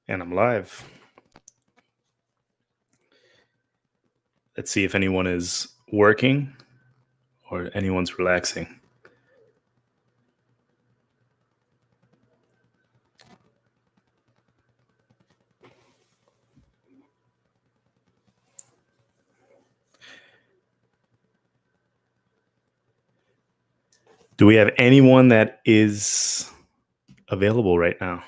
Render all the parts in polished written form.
And I'm live. Let's see if anyone is working or anyone's relaxing. Do we have anyone that is available right now?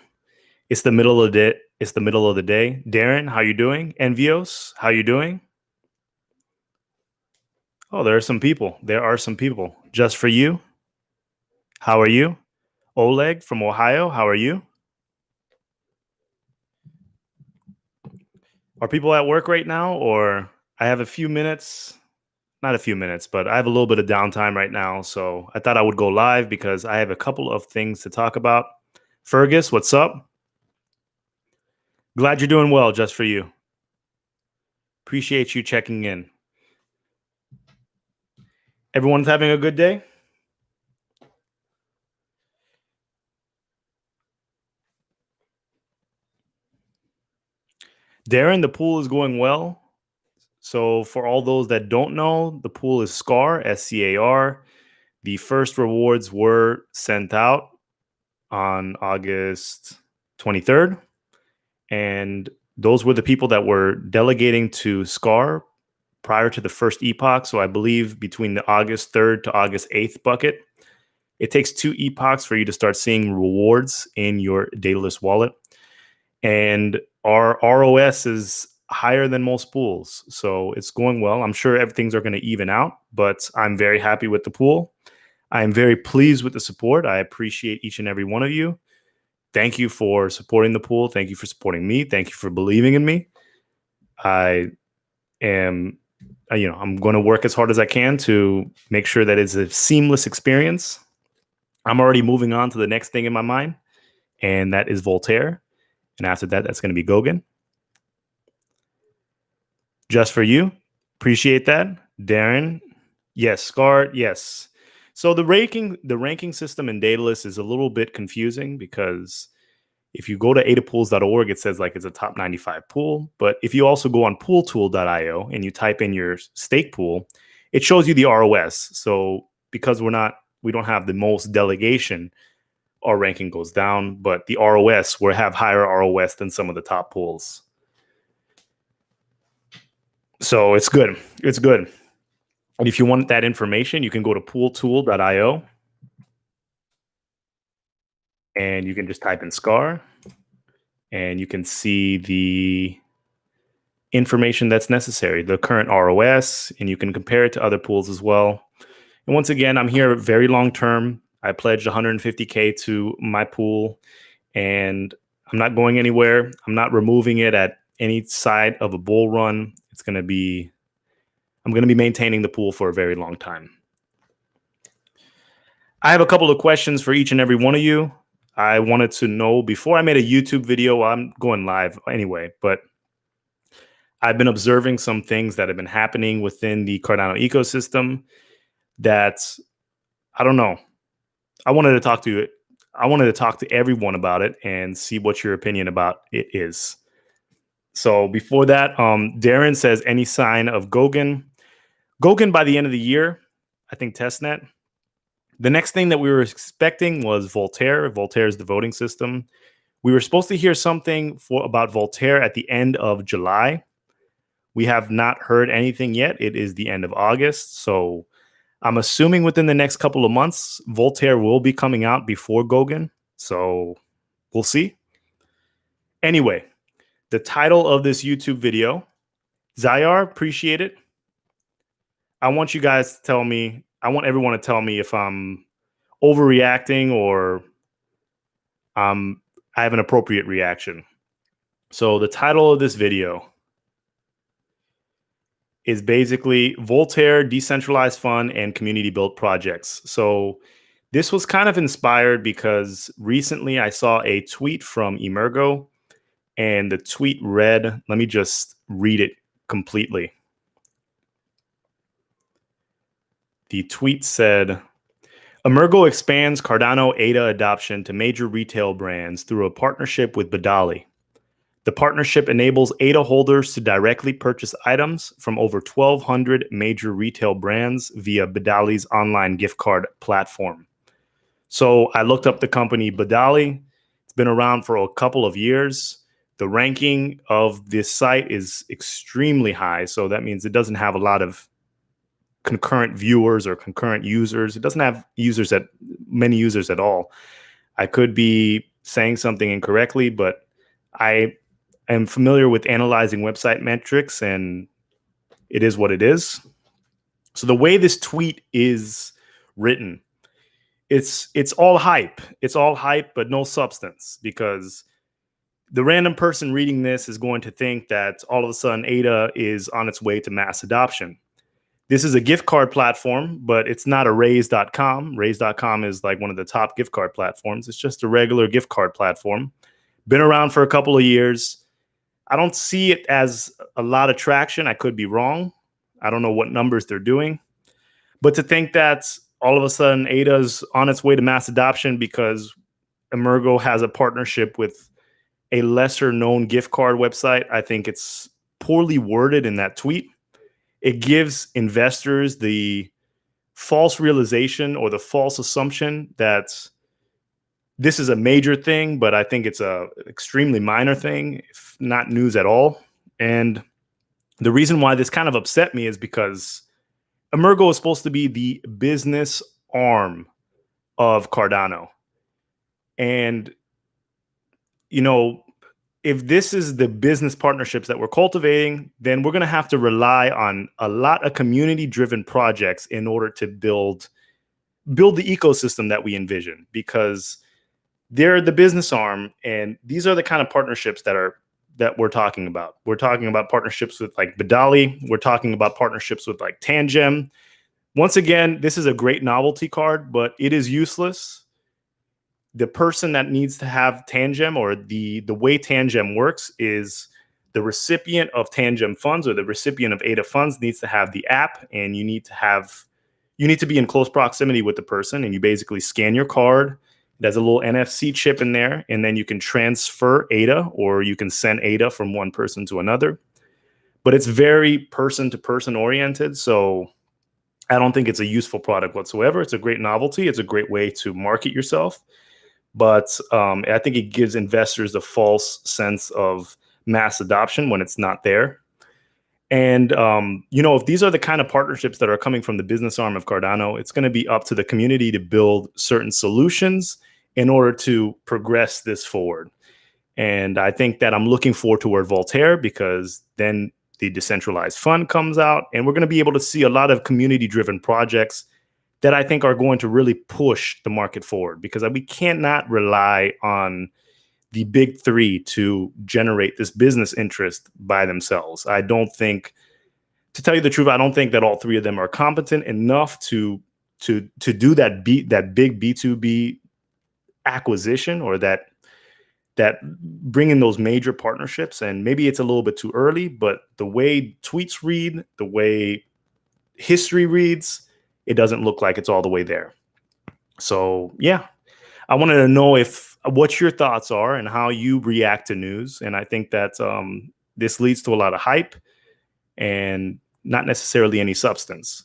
It's the middle of the day. It's the middle of the day. Darren, how you doing? Envios, how you doing? Oh, there are some people. There are some people. Just for you. How are you? Oleg from Ohio, how are you? Are people at work right now, or I have a few minutes? Not a few minutes, but I have a little bit of downtime right now. So I thought I would go live because I have a couple of things to talk about. Fergus, what's up? Glad you're doing well, just for you. Appreciate you checking in. Everyone's having a good day? Darren, the pool is going well. So for all those that don't know, the pool is SCAR, SCAR. The first rewards were sent out on August 23rd. And those were the people that were delegating to SCAR prior to the first epoch. So I believe between the August 3rd to August 8th bucket. It takes 2 epochs for you to start seeing rewards in your Daedalus wallet. And our ROS is higher than most pools. So it's going well. I'm sure everything's are going to even out, but I'm very happy with the pool. I'm very pleased with the support. I appreciate each and every one of you. Thank you for supporting the pool. Thank you for supporting me. Thank you for believing in me. I am, I'm going to work as hard as I can to make sure that it's a seamless experience. I'm already moving on to the next thing in my mind, and that is Voltaire. And after that, that's going to be Gauguin. Just for you. Appreciate that. Darren. Yes. Scarred. Yes. So the ranking system in Daedalus is a little bit confusing because if you go to adapools.org, it says like it's a top 95 pool. But if you also go on pooltool.io and you type in your stake pool, it shows you the ROS. So because we don't have the most delegation, our ranking goes down. But the ROS, we have higher ROS than some of the top pools. So it's good. It's good. And if you want that information, you can go to pooltool.io and you can just type in SCAR and you can see the information that's necessary, the current ROS, and you can compare it to other pools as well. And once again, I'm here very long term. I pledged 150K to my pool and I'm not going anywhere. I'm not removing it at any side of a bull run. I'm going to be maintaining the pool for a very long time. I have a couple of questions for each and every one of you. I wanted to know before I made a YouTube video. I'm going live anyway, but I've been observing some things that have been happening within the Cardano ecosystem that I don't know. I wanted to talk to everyone about it and see what your opinion about it is. So before that, Darren says any sign of Gauguin. Gauguin by the end of the year, I think testnet. The next thing that we were expecting was Voltaire. Voltaire is the voting system. We were supposed to hear something about Voltaire at the end of July. We have not heard anything yet. It is the end of August. So I'm assuming within the next couple of months, Voltaire will be coming out before Gauguin. So we'll see. Anyway, the title of this YouTube video, Zayar, appreciate it. I want you guys to tell me, I want everyone to tell me if I'm overreacting or I have an appropriate reaction. So the title of this video is basically Voltaire, Decentralized Fund, and Community Built Projects. So this was kind of inspired because recently I saw a tweet from Emergo, and the tweet read, let me just read it completely. The tweet said, Emergo expands Cardano ADA adoption to major retail brands through a partnership with Badali. The partnership enables ADA holders to directly purchase items from over 1,200 major retail brands via Badali's online gift card platform. So I looked up the company Badali. It's been around for a couple of years. The ranking of this site is extremely high. So that means it doesn't have a lot of concurrent viewers or concurrent users. It doesn't have many users at all. I could be saying something incorrectly, but I am familiar with analyzing website metrics, and it is what it is. So the way this tweet is written, it's all hype. It's all hype, but no substance, because the random person reading this is going to think that all of a sudden ADA is on its way to mass adoption. This is a gift card platform, but it's not a Raise.com. Raise.com is like one of the top gift card platforms. It's just a regular gift card platform. Been around for a couple of years. I don't see it as a lot of traction. I could be wrong. I don't know what numbers they're doing. But to think that all of a sudden ADA's on its way to mass adoption because Emergo has a partnership with a lesser known gift card website, I think it's poorly worded in that tweet. It gives investors the false realization or the false assumption that this is a major thing, but I think it's a extremely minor thing, if not news at all. And the reason why this kind of upset me is because Emergo is supposed to be the business arm of Cardano. And, you know, if this is the business partnerships that we're cultivating, then we're going to have to rely on a lot of community-driven projects in order to build the ecosystem that we envision, because they're the business arm, and these are the kind of partnerships that we're talking about. We're talking about partnerships with like Badali. We're talking about partnerships with like Tangem. Once again, this is a great novelty card, but it is useless. The person that needs to have Tangem, or the way Tangem works, is the recipient of Tangem funds or the recipient of ADA funds needs to have the app, and you need to be in close proximity with the person, and you basically scan your card. There's a little NFC chip in there, and then you can transfer ADA, or you can send ADA from one person to another. But it's very person-to-person oriented, so I don't think it's a useful product whatsoever. It's a great novelty. It's a great way to market yourself. But I think it gives investors a false sense of mass adoption when it's not there. And, if these are the kind of partnerships that are coming from the business arm of Cardano, it's going to be up to the community to build certain solutions in order to progress this forward. And I think that I'm looking forward toward Voltaire, because then the Decentralized Fund comes out, and we're going to be able to see a lot of community-driven projects that I think are going to really push the market forward, because we cannot rely on the big three to generate this business interest by themselves. I don't think, to tell you the truth, I don't think that all three of them are competent enough to do that big B2B acquisition, or that bring in those major partnerships. And maybe it's a little bit too early, but the way tweets read, the way history reads, it doesn't look like it's all the way there. So yeah, I wanted to know what your thoughts are and how you react to news. And I think that this leads to a lot of hype and not necessarily any substance.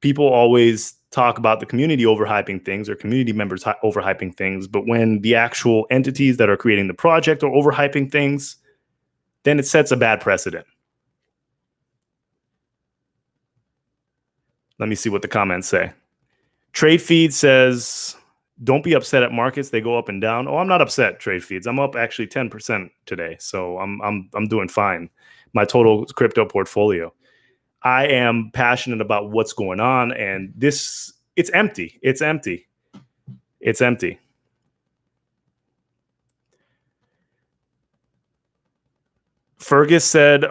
People always talk about the community overhyping things, or community members overhyping things. But when the actual entities that are creating the project are overhyping things, then it sets a bad precedent. Let me see what the comments say. Trade Feed says, don't be upset at markets. They go up and down. Oh, I'm not upset, Trade Feeds. I'm up actually 10% today. So I'm doing fine. My total crypto portfolio. I am passionate about what's going on, and it's empty. It's empty. It's empty. Fergus said,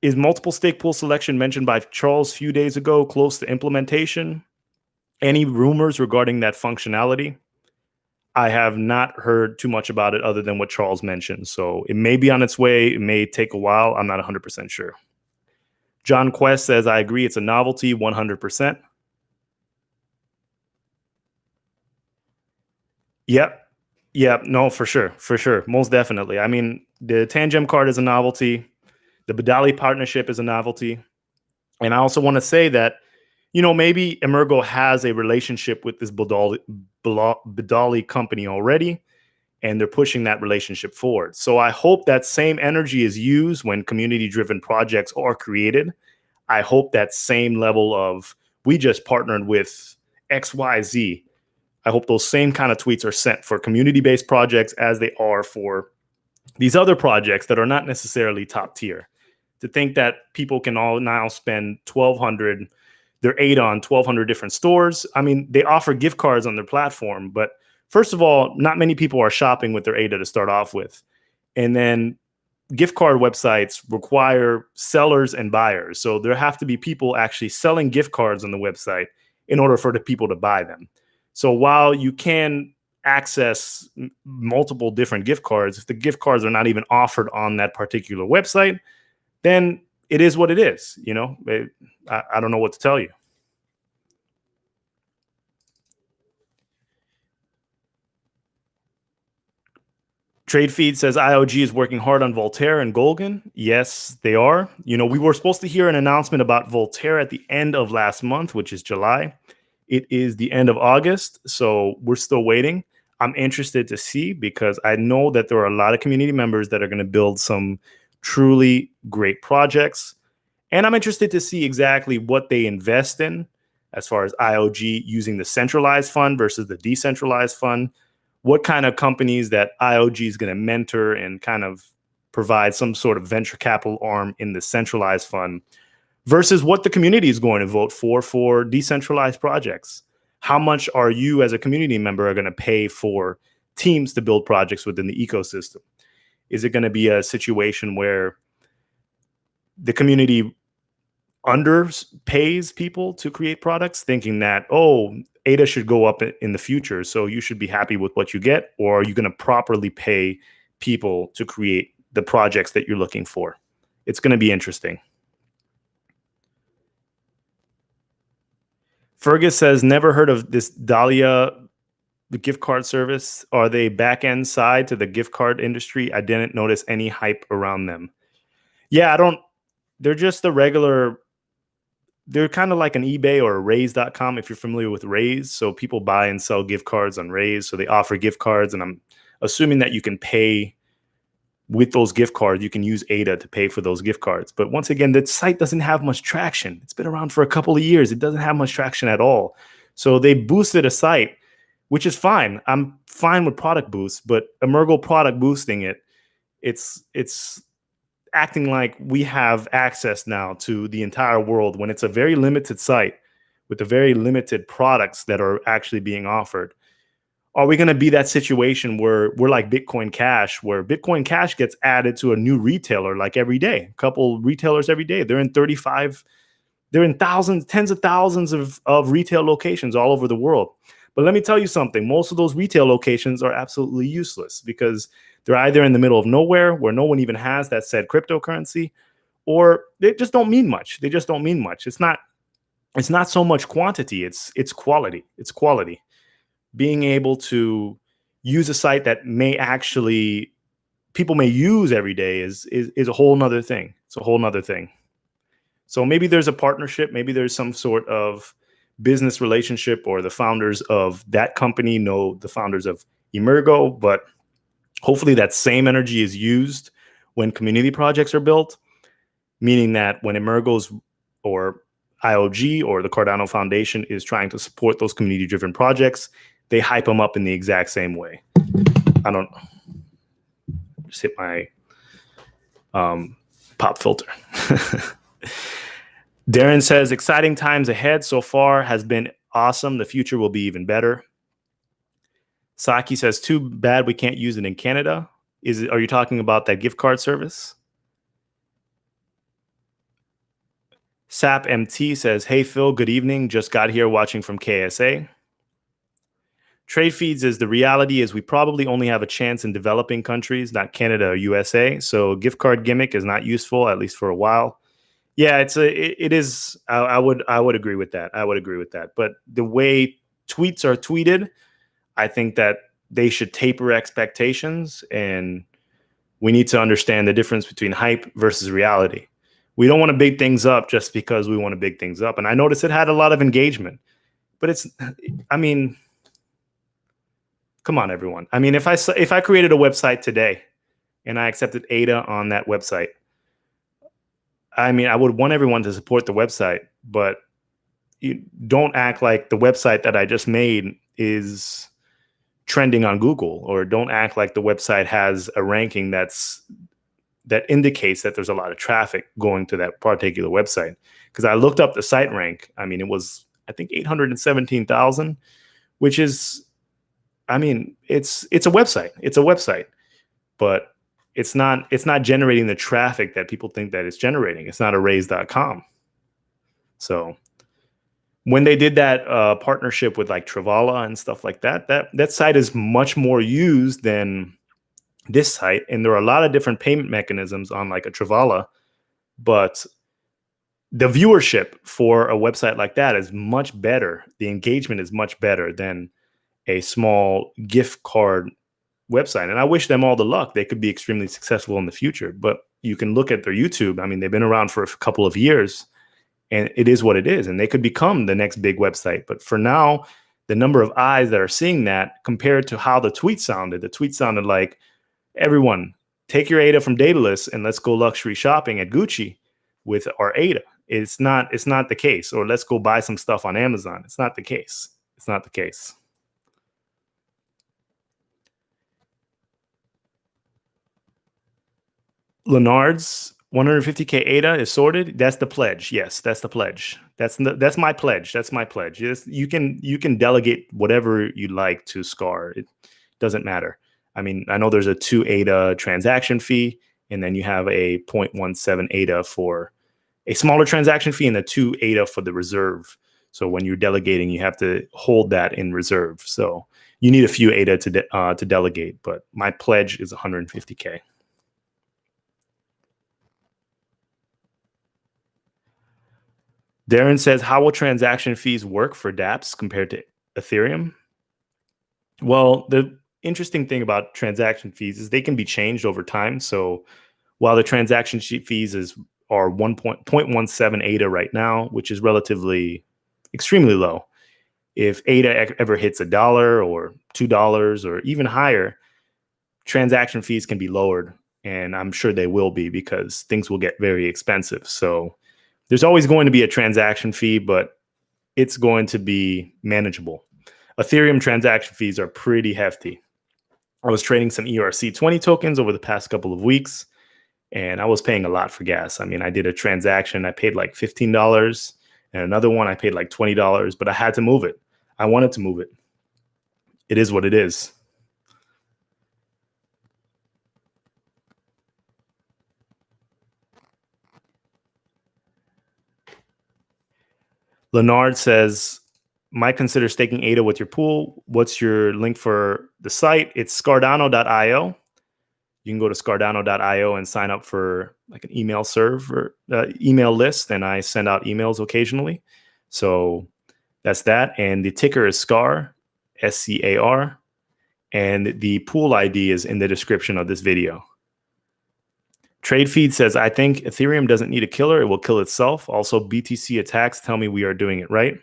is multiple stake pool selection mentioned by Charles a few days ago close to implementation? Any rumors regarding that functionality? I have not heard too much about it other than what Charles mentioned. So it may be on its way. It may take a while. I'm not 100% sure. John Quest says, I agree. It's a novelty, 100%. Yep. No, for sure. For sure. Most definitely. I mean, The Tangem card is a novelty. The Badali partnership is a novelty. And I also want to say that, maybe Emergo has a relationship with this Badali company already, and they're pushing that relationship forward. So I hope that same energy is used when community-driven projects are created. I hope that same level of, we just partnered with XYZ. I hope those same kind of tweets are sent for community-based projects as they are for these other projects that are not necessarily top tier. To think that people can all now spend 1,200, their ADA on 1,200 different stores. I mean, they offer gift cards on their platform, but first of all, not many people are shopping with their ADA to start off with. And then gift card websites require sellers and buyers. So there have to be people actually selling gift cards on the website in order for the people to buy them. So while you can access multiple different gift cards, if the gift cards are not even offered on that particular website, then it is what it is. I don't know what to tell you. Trade Feed says IOG is working hard on Voltaire and Golgan. Yes, they are. We were supposed to hear an announcement about Voltaire at the end of last month, which is July. It is the end of August, so we're still waiting. I'm interested to see, because I know that there are a lot of community members that are going to build some truly great projects. And I'm interested to see exactly what they invest in as far as IOG using the centralized fund versus the decentralized fund. What kind of companies that IOG is going to mentor and kind of provide some sort of venture capital arm in the centralized fund versus what the community is going to vote for decentralized projects. How much are you as a community member going to pay for teams to build projects within the ecosystem? Is it going to be a situation where the community underpays people to create products, thinking that, ADA should go up in the future, so you should be happy with what you get? Or are you going to properly pay people to create the projects that you're looking for? It's going to be interesting. Fergus says, never heard of this Dahlia, the gift card service. Are they back end side to the gift card industry? I didn't notice any hype around them. Yeah, they're just the regular, they're kind of like an eBay or a Raise.com, if you're familiar with Raise. So people buy and sell gift cards on Raise. So they offer gift cards, and I'm assuming that you can pay with those gift cards. You can use ADA to pay for those gift cards. But once again, the site doesn't have much traction. It's been around for a couple of years. It doesn't have much traction at all. So they boosted a site, which is fine. I'm fine with product boosts, but Emergo product boosting it's acting like we have access now to the entire world when it's a very limited site with a very limited products that are actually being offered. Are we going to be that situation where we're like Bitcoin Cash, where Bitcoin Cash gets added to a new retailer like every day, a couple retailers every day? They're in thousands, tens of thousands of retail locations all over the world. But let me tell you something, most of those retail locations are absolutely useless, because they're either in the middle of nowhere where no one even has that said cryptocurrency, or they just don't mean much. They just don't mean much. It's not so much quantity, it's quality. It's quality. Being able to use a site that people may use every day is a whole nother thing. It's a whole nother thing. So maybe there's a partnership, maybe there's some sort of business relationship, or the founders of that company know the founders of Emergo, but hopefully that same energy is used when community projects are built, meaning that when Emergo's or IOG or the Cardano Foundation is trying to support those community-driven projects, they hype them up in the exact same way. I don't just hit my pop filter. Darren says, exciting times ahead. So far has been awesome. The future will be even better. Saki says, too bad we can't use it in Canada. Are you talking about that gift card service? Sap MT says, hey, Phil, good evening. Just got here watching from KSA. Trade Feeds is the reality is we probably only have a chance in developing countries, not Canada or USA. So gift card gimmick is not useful, at least for a while. Yeah, it is. I would agree with that. I would agree with that. But the way tweets are tweeted, I think that they should taper expectations and we need to understand the difference between hype versus reality. We don't want to big things up just because we want to big things up. And I noticed it had a lot of engagement, but I mean, come on, everyone. I mean, if I created a website today and I accepted ADA on that website, I mean, I would want everyone to support the website, but you don't act like the website that I just made is trending on Google, or don't act like the website has a ranking that indicates that there's a lot of traffic going to that particular website. Because I looked up the site rank. I mean, it was, I think, 817,000, which is, I mean, it's a website. It's a website, but it's not generating the traffic that people think that it's generating. It's not a raise.com. So when they did that partnership with like Travala and stuff like that, that site is much more used than this site. And there are a lot of different payment mechanisms on like a Travala, but the viewership for a website like that is much better. The engagement is much better than a small gift card website. And I wish them all the luck. They could be extremely successful in the future, but you can look at their YouTube. I mean, they've been around for a couple of years, and it is what it is. And they could become the next big website. But for now, the number of eyes that are seeing that compared to how the tweet sounded like, everyone, take your ADA from Daedalus and let's go luxury shopping at Gucci with our ADA. It's not the case. Or let's go buy some stuff on Amazon. It's not the case. It's not the case. Leonard's 150K ADA is sorted. That's the pledge. Yes, that's the pledge. That's my pledge. That's my pledge. Yes, you can delegate whatever you like to SCAR. It doesn't matter. I mean, I know there's a 2 ADA transaction fee, and then you have a 0.17 ADA for a smaller transaction fee, and a 2 ADA for the reserve. So when you're delegating, you have to hold that in reserve. So you need a few ADA to delegate, but my pledge is 150K. Darren says, how will transaction fees work for dApps compared to Ethereum? Well, the interesting thing about transaction fees is they can be changed over time. So while the transaction fees are 1.17 ADA right now, which is relatively extremely low, if ADA ever hits $1 or $2 or even higher, transaction fees can be lowered. And I'm sure they will be, because things will get very expensive. So there's always going to be a transaction fee, but it's going to be manageable. Ethereum transaction fees are pretty hefty. I was trading some ERC20 tokens over the past couple of weeks, and I was paying a lot for gas. I mean, I did a transaction, I paid like $15, and another one I paid like $20, but I had to move it. I wanted to move it. It is what it is. Leonard says, might consider staking ADA with your pool. What's your link for the site? It's Cardano.io. You can go to Cardano.io and sign up for like an email server, email list, and I send out emails occasionally. So that's that. And the ticker is SCAR, SCAR. And the pool ID is in the description of this video. TradeFeed says, I think Ethereum doesn't need a killer. It will kill itself. Also, BTC attacks tell me we are doing it right.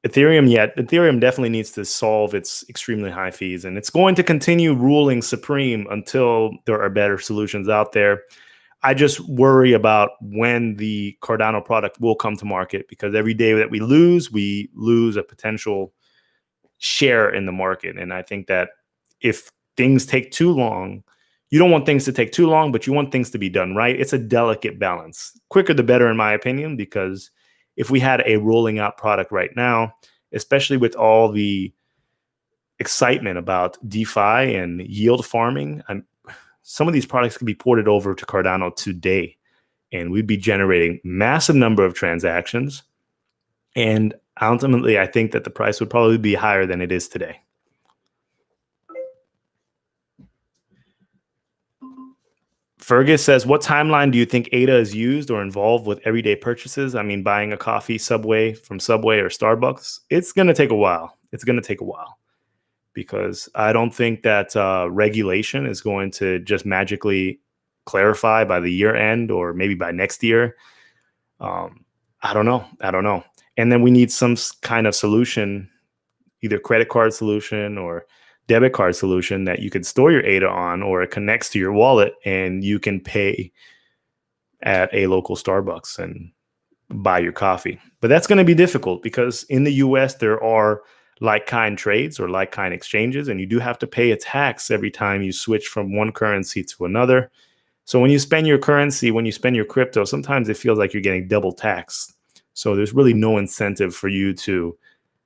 Ethereum definitely needs to solve its extremely high fees, and it's going to continue ruling supreme until there are better solutions out there. I just worry about when the Cardano product will come to market, because every day that we lose a potential share in the market. And I think that if things take too long, you don't want things to take too long, but you want things to be done right. It's a delicate balance. Quicker the better, in my opinion, because if we had a rolling out product right now, especially with all the excitement about DeFi and yield farming, some of these products could be ported over to Cardano today, and we'd be generating massive number of transactions. And ultimately, I think that the price would probably be higher than it is today. Fergus says, what timeline do you think ADA is used or involved with everyday purchases? I mean, buying a coffee from Subway or Starbucks, it's going to take a while. It's going to take a while. because I don't think that regulation is going to just magically clarify by the year end or maybe by next year. I don't know. I don't know. And then we need some kind of solution, either credit card solution or debit card solution that you can store your ADA on, or it connects to your wallet and you can pay at a local Starbucks and buy your coffee. But that's going to be difficult because in the US, there are like kind trades or like kind exchanges, and you do have to pay a tax every time you switch from one currency to another. So when you spend your currency, when you spend your crypto, sometimes it feels like you're getting double taxed. So there's really no incentive for you to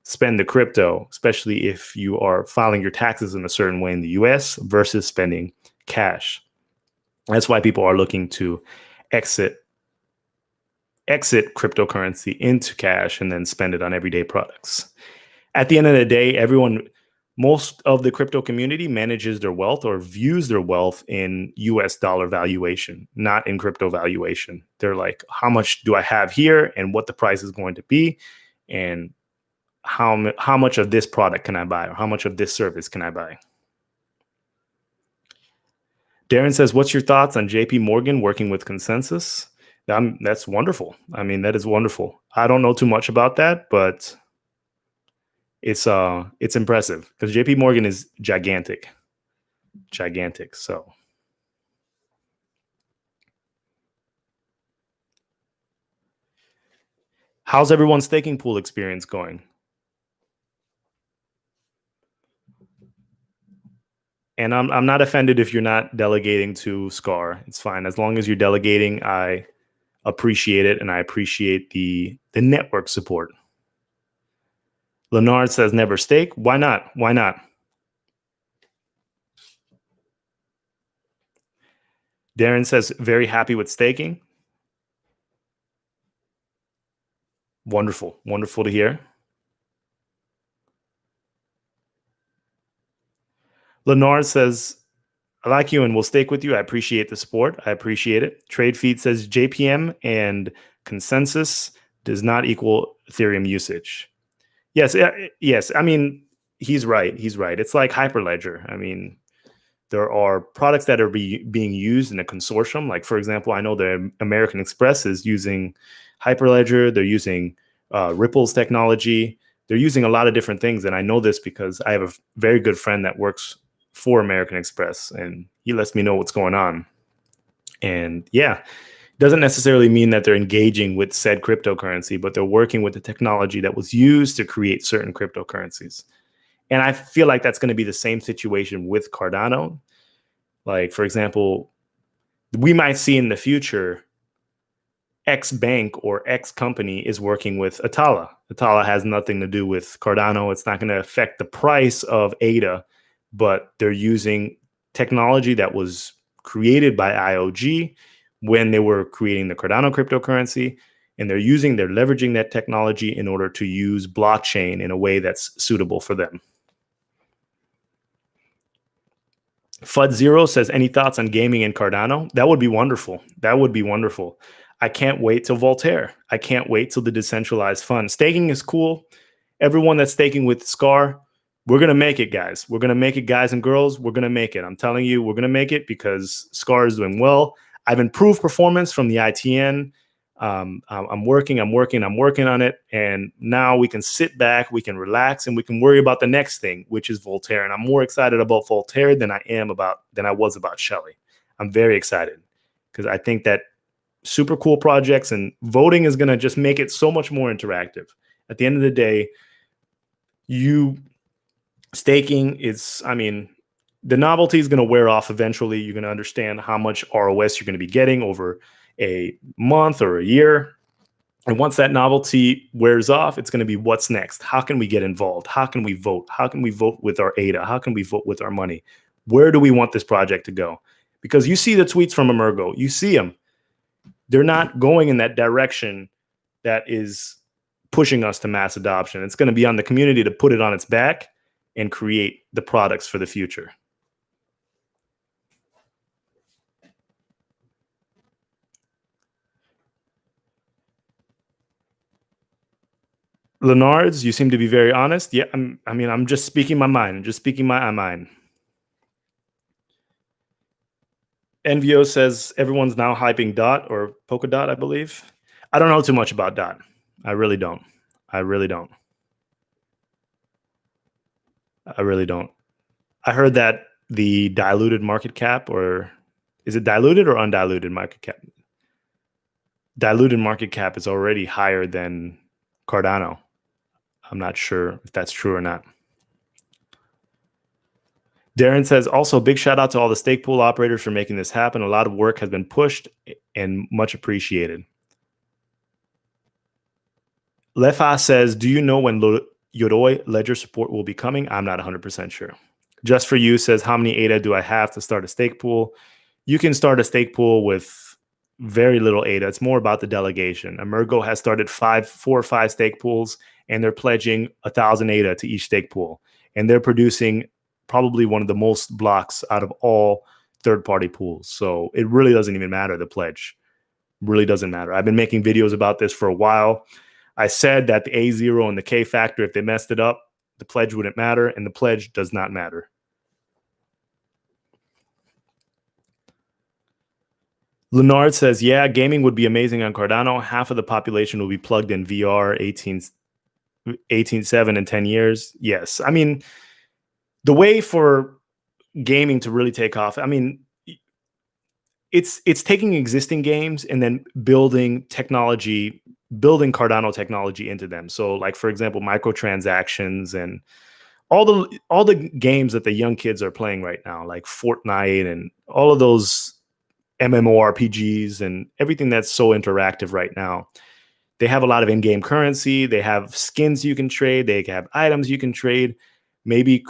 spend the crypto, especially if you are filing your taxes in a certain way in the US versus spending cash. That's why people are looking to exit cryptocurrency into cash and then spend it on everyday products. At the end of the day, most of the crypto community manages their wealth or views their wealth in US dollar valuation, not in crypto valuation. They're like, how much do I have here and what the price is going to be, and how much of this product can I buy, or how much of this service can I buy? Darren says, what's your thoughts on JP Morgan working with Consensus? That's wonderful. I mean, that is wonderful. I don't know too much about that, but it's impressive because JP Morgan is gigantic. So how's everyone's staking pool experience going? And I'm not offended if you're not delegating to SCAR. It's fine. As long as you're delegating, I appreciate it, and I appreciate the network support. Leonard says never stake. Why not? Why not? Darren says very happy with staking. Wonderful. Wonderful to hear. Leonard says, I like you and will stake with you. I appreciate the support. I appreciate it. TradeFeed says JPM and Consensus does not equal Ethereum usage. Yes, yes. I mean, he's right. He's right. It's like Hyperledger. I mean, there are products that are being used in a consortium. Like, for example, I know the American Express is using Hyperledger. They're using Ripple's technology. They're using a lot of different things. And I know this because I have a very good friend that works for American Express, and he lets me know what's going on. And yeah, doesn't necessarily mean that they're engaging with said cryptocurrency, but they're working with the technology that was used to create certain cryptocurrencies. And I feel like that's going to be the same situation with Cardano. Like, for example, we might see in the future X bank or X company is working with Atala. Atala has nothing to do with Cardano. It's not going to affect the price of ADA, but they're using technology that was created by IOG when they were creating the Cardano cryptocurrency. And they're leveraging that technology in order to use blockchain in a way that's suitable for them. FUD0 says, any thoughts on gaming in Cardano? That would be wonderful. That would be wonderful. I can't wait till Voltaire. I can't wait till the decentralized fund. Staking is cool. Everyone that's staking with SCAR, we're going to make it, guys. We're going to make it, guys and girls. We're going to make it. I'm telling you, we're going to make it because SCAR is doing well. I've improved performance from the ITN. I'm working on it. And now we can sit back, we can relax, and we can worry about the next thing, which is Voltaire. And I'm more excited about Voltaire than I was about Shelley. I'm very excited because I think that super cool projects and voting is going to just make it so much more interactive. At the end of the day, staking is, I mean, the novelty is going to wear off eventually. You're going to understand how much ROS you're going to be getting over a month or a year. And once that novelty wears off, it's going to be what's next? How can we get involved? How can we vote? How can we vote with our ADA? How can we vote with our money? Where do we want this project to go? Because you see the tweets from Emergo. You see them. They're not going in that direction that is pushing us to mass adoption. It's going to be on the community to put it on its back and create the products for the future. Leonards, you seem to be very honest. Yeah, I'm just speaking my mind. Just speaking my mind. NVO says everyone's now hyping Dot or Polkadot, I believe. I don't know too much about Dot. I really don't. I really don't. I really don't. I heard that the diluted market cap, or is it diluted or undiluted market cap? Diluted market cap is already higher than Cardano. I'm not sure if that's true or not. Darren says, also, big shout out to all the stake pool operators for making this happen. A lot of work has been pushed and much appreciated. Lefa says, do you know when Yoroi ledger support will be coming? I'm not 100% sure. Just for you says, how many ADA do I have to start a stake pool? You can start a stake pool with very little ADA. It's more about the delegation. Emergo has started 4 or 5 stake pools, and they're pledging 1,000 ADA to each stake pool. And they're producing probably one of the most blocks out of all third-party pools. So it really doesn't even matter, the pledge. Really doesn't matter. I've been making videos about this for a while. I said that the A0 and the K factor, if they messed it up, the pledge wouldn't matter, and the pledge does not matter. Leonard says, yeah, gaming would be amazing on Cardano. Half of the population will be plugged in VR 18.7 in 10 years. Yes. I mean, the way for gaming to really take off, I mean, it's taking existing games and then building technology, building Cardano technology into them. So like, for example, microtransactions and all the games that the young kids are playing right now, like Fortnite and all of those MMORPGs and everything that's so interactive right now. They have a lot of in-game currency. They have skins you can trade. They have items you can trade. Maybe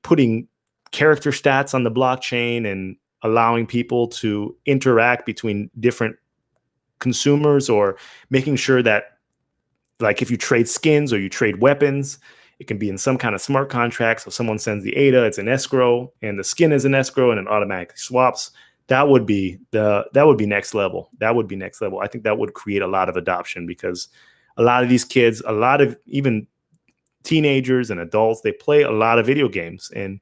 putting character stats on the blockchain and allowing people to interact between different consumers, or making sure that, like, if you trade skins or you trade weapons, it can be in some kind of smart contract. So someone sends the ADA, it's an escrow, and the skin is an escrow, and it automatically swaps. That would be next level. That would be next level. I think that would create a lot of adoption, because a lot of these kids, a lot of even teenagers and adults, they play a lot of video games, and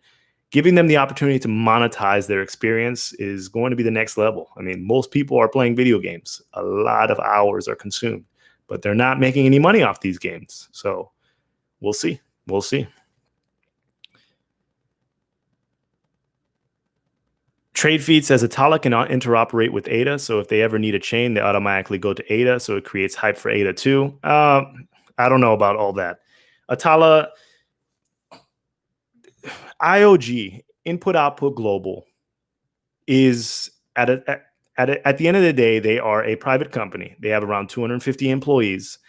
giving them the opportunity to monetize their experience is going to be the next level. I mean, most people are playing video games. A lot of hours are consumed, but they're not making any money off these games. So we'll see. We'll see. Trade feed says Atala cannot interoperate with ADA. So if they ever need a chain, they automatically go to ADA. So it creates hype for ADA too. I don't know about all that. Atala, IOG, Input Output Global, is at the end of the day, they are a private company. They have around 250 employees.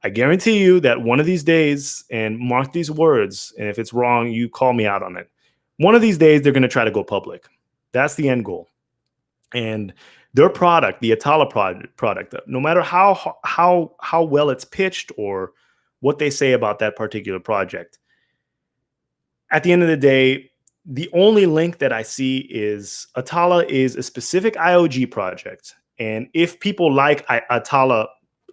I guarantee you that one of these days, and mark these words, and if it's wrong, you call me out on it. One of these days, they're going to try to go public. That's the end goal. And their product, the Atala product, no matter how well it's pitched or what they say about that particular project, at the end of the day, the only link that I see is Atala is a specific IOG project. And if people like Atala,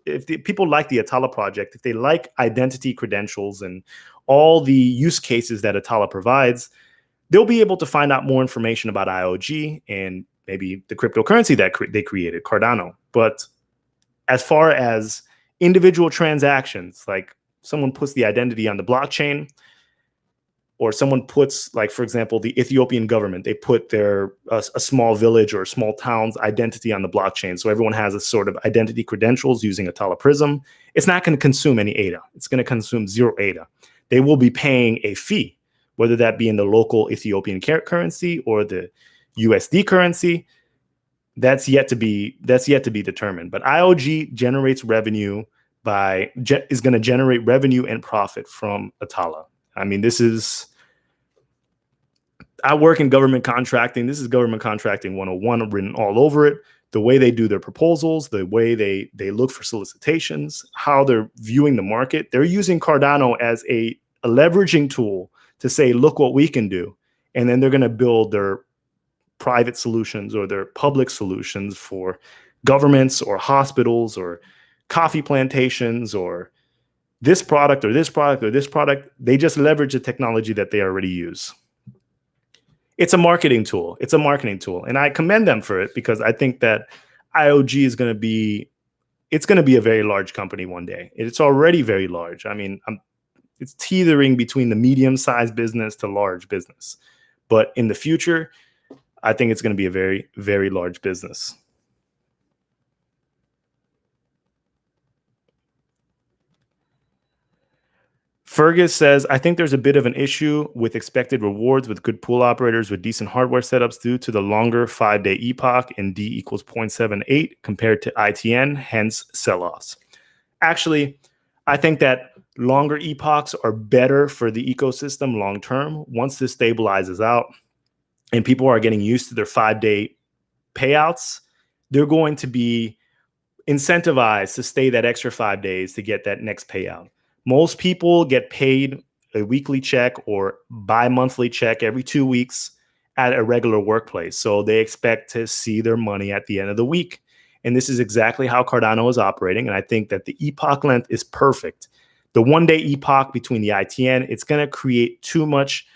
if people like the Atala project, if they like identity credentials and all the use cases that Atala provides, they'll be able to find out more information about IOG and maybe the cryptocurrency that they created, Cardano. But as far as individual transactions, like someone puts the identity on the blockchain, or someone puts, like, for example, the Ethiopian government, they put their a small village or a small town's identity on the blockchain. So everyone has a sort of identity credentials using Atala Prism. It's not going to consume any ADA. It's going to consume 0 ADA. They will be paying a fee, whether that be in the local Ethiopian currency or the USD currency. That's yet to be determined. But IOG generates revenue is going to generate revenue and profit from Atala. I mean, I work in government contracting. This is government contracting 101 written all over it. The way they do their proposals, the way they look for solicitations, how they're viewing the market. They're using Cardano as a leveraging tool to say, look what we can do. And then they're going to build their private solutions or their public solutions for governments or hospitals or coffee plantations or this product or this product or this product, they just leverage the technology that they already use. It's a marketing tool. It's a marketing tool. And I commend them for it because I think that IOG is going to be, it's going to be a very large company one day. It's already very large. I mean, it's teetering between the medium-sized business to large business. But in the future, I think it's going to be a very, very large business. Fergus says, I think there's a bit of an issue with expected rewards with good pool operators with decent hardware setups due to the longer 5-day epoch and D equals 0.78 compared to ITN, hence sell-offs. Actually, I think that longer epochs are better for the ecosystem long-term. Once this stabilizes out and people are getting used to their 5-day payouts, they're going to be incentivized to stay that extra 5 days to get that next payout. Most people get paid a weekly check or bi-monthly check every 2 weeks at a regular workplace. So they expect to see their money at the end of the week. And this is exactly how Cardano is operating. And I think that the epoch length is perfect. The 1-day epoch between the ITN, it's going to create too much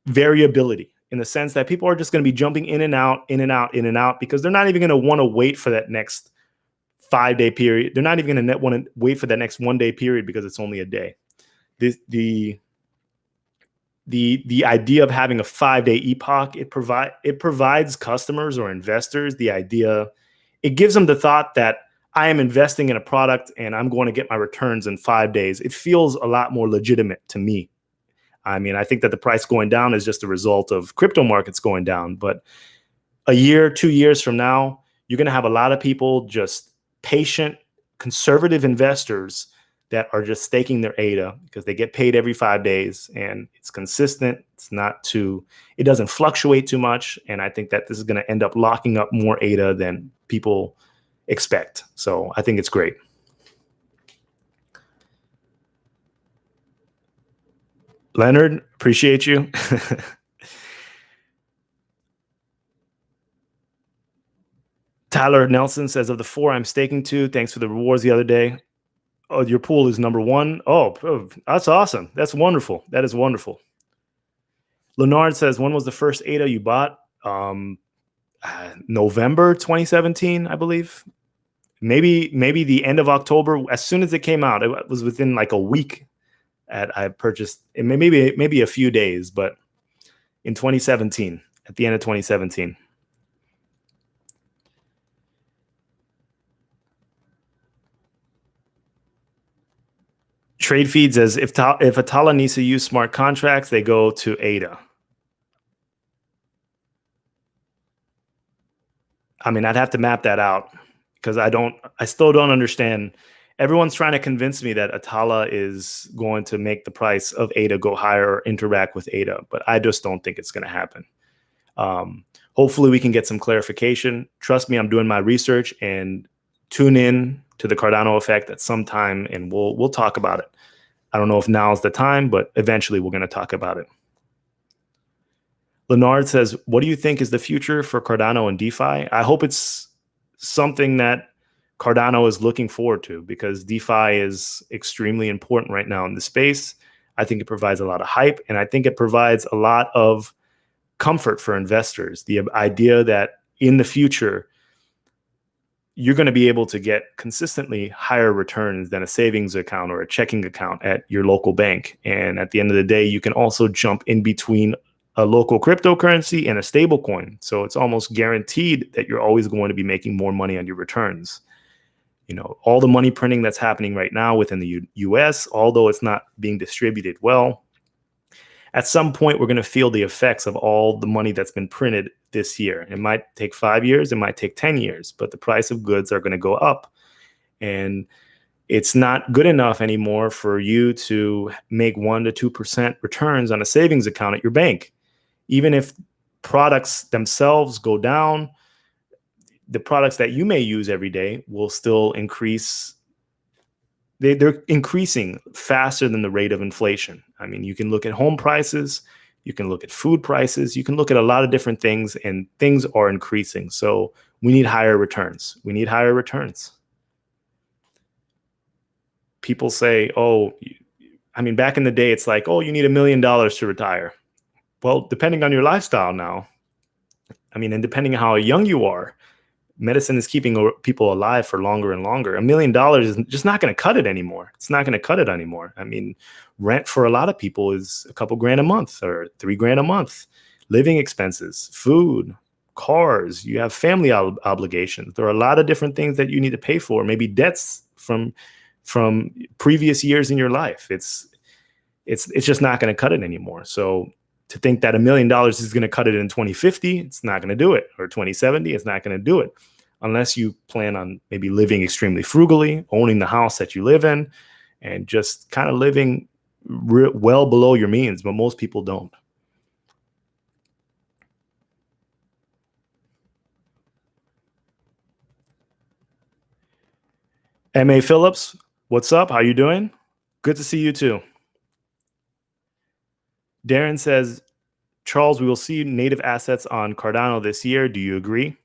variability in the sense that people are just going to be jumping in and out, in and out, in and out, because they're not even going to want to wait for that next 5-day period. They're not even going to want to wait for that next 1-day period because it's only a day. The idea of having a 5-day epoch, it provides customers or investors the idea, it gives them the thought that I am investing in a product and I'm going to get my returns in 5 days. It feels a lot more legitimate to me. I mean, I think that the price going down is just a result of crypto markets going down, but a year, 2 years from now, you're going to have a lot of people, just patient, conservative investors that are just staking their ADA because they get paid every 5 days and it's consistent. It doesn't fluctuate too much. And I think that this is going to end up locking up more ADA than people expect. So I think it's great. Leonard, appreciate you. Tyler Nelson says, of the 4 I'm staking to, thanks for the rewards the other day. Oh, your pool is number 1. Oh, that's awesome. That's wonderful. That is wonderful. Leonard says, when was the first ADA you bought? November 2017, I believe. Maybe the end of October. As soon as it came out, it was within like a week. I purchased it, maybe a few days, but in 2017, at the end of 2017. Trade feeds as if Atala needs to use smart contracts, they go to ADA. I mean, I'd have to map that out because I still don't understand. Everyone's trying to convince me that Atala is going to make the price of ADA go higher or interact with ADA, but I just don't think it's going to happen. Hopefully we can get some clarification. Trust me, I'm doing my research, and tune in to the Cardano effect at some time and we'll talk about it. I don't know if now's the time, but eventually we're going to talk about it. Leonard says, what do you think is the future for Cardano and DeFi? I hope it's something that Cardano is looking forward to because DeFi is extremely important right now in the space. I think it provides a lot of hype, and I think it provides a lot of comfort for investors. The idea that in the future, you're going to be able to get consistently higher returns than a savings account or a checking account at your local bank. And at the end of the day, you can also jump in between a local cryptocurrency and a stable coin. So it's almost guaranteed that you're always going to be making more money on your returns. You know, all the money printing that's happening right now within the US, although it's not being distributed well, at some point we're going to feel the effects of all the money that's been printed this year. It might take 5 years, it might take 10 years, but the price of goods are going to go up. And it's not good enough anymore for you to make 1% to 2% returns on a savings account at your bank. Even if products themselves go down, the products that you may use every day will still increase. They're increasing faster than the rate of inflation. I mean, you can look at home prices, you can look at food prices, you can look at a lot of different things, and things are increasing. So we need higher returns. We need higher returns. people say, oh, I mean, back in the day, it's like, oh, you need $1 million to retire. Well, depending on your lifestyle now, I mean, and depending on how young you are, medicine is keeping people alive for longer and longer. $1 million is just not going to cut it anymore. It's not going to cut it anymore. I mean, rent for a lot of people is a couple grand a month or $3,000 a month. Living expenses, food, cars, you have family obligations. There are a lot of different things that you need to pay for, maybe debts from previous years in your life. It's just not going to cut it anymore. So to think that $1 million is going to cut it in 2050, it's not going to do it. Or 2070, it's not going to do it. Unless you plan on maybe living extremely frugally, owning the house that you live in, and just kind of living well below your means. But most people don't. M.A. Phillips, what's up? How you doing? Good to see you too. Darren says, Charles, we will see native assets on Cardano this year. Do you agree?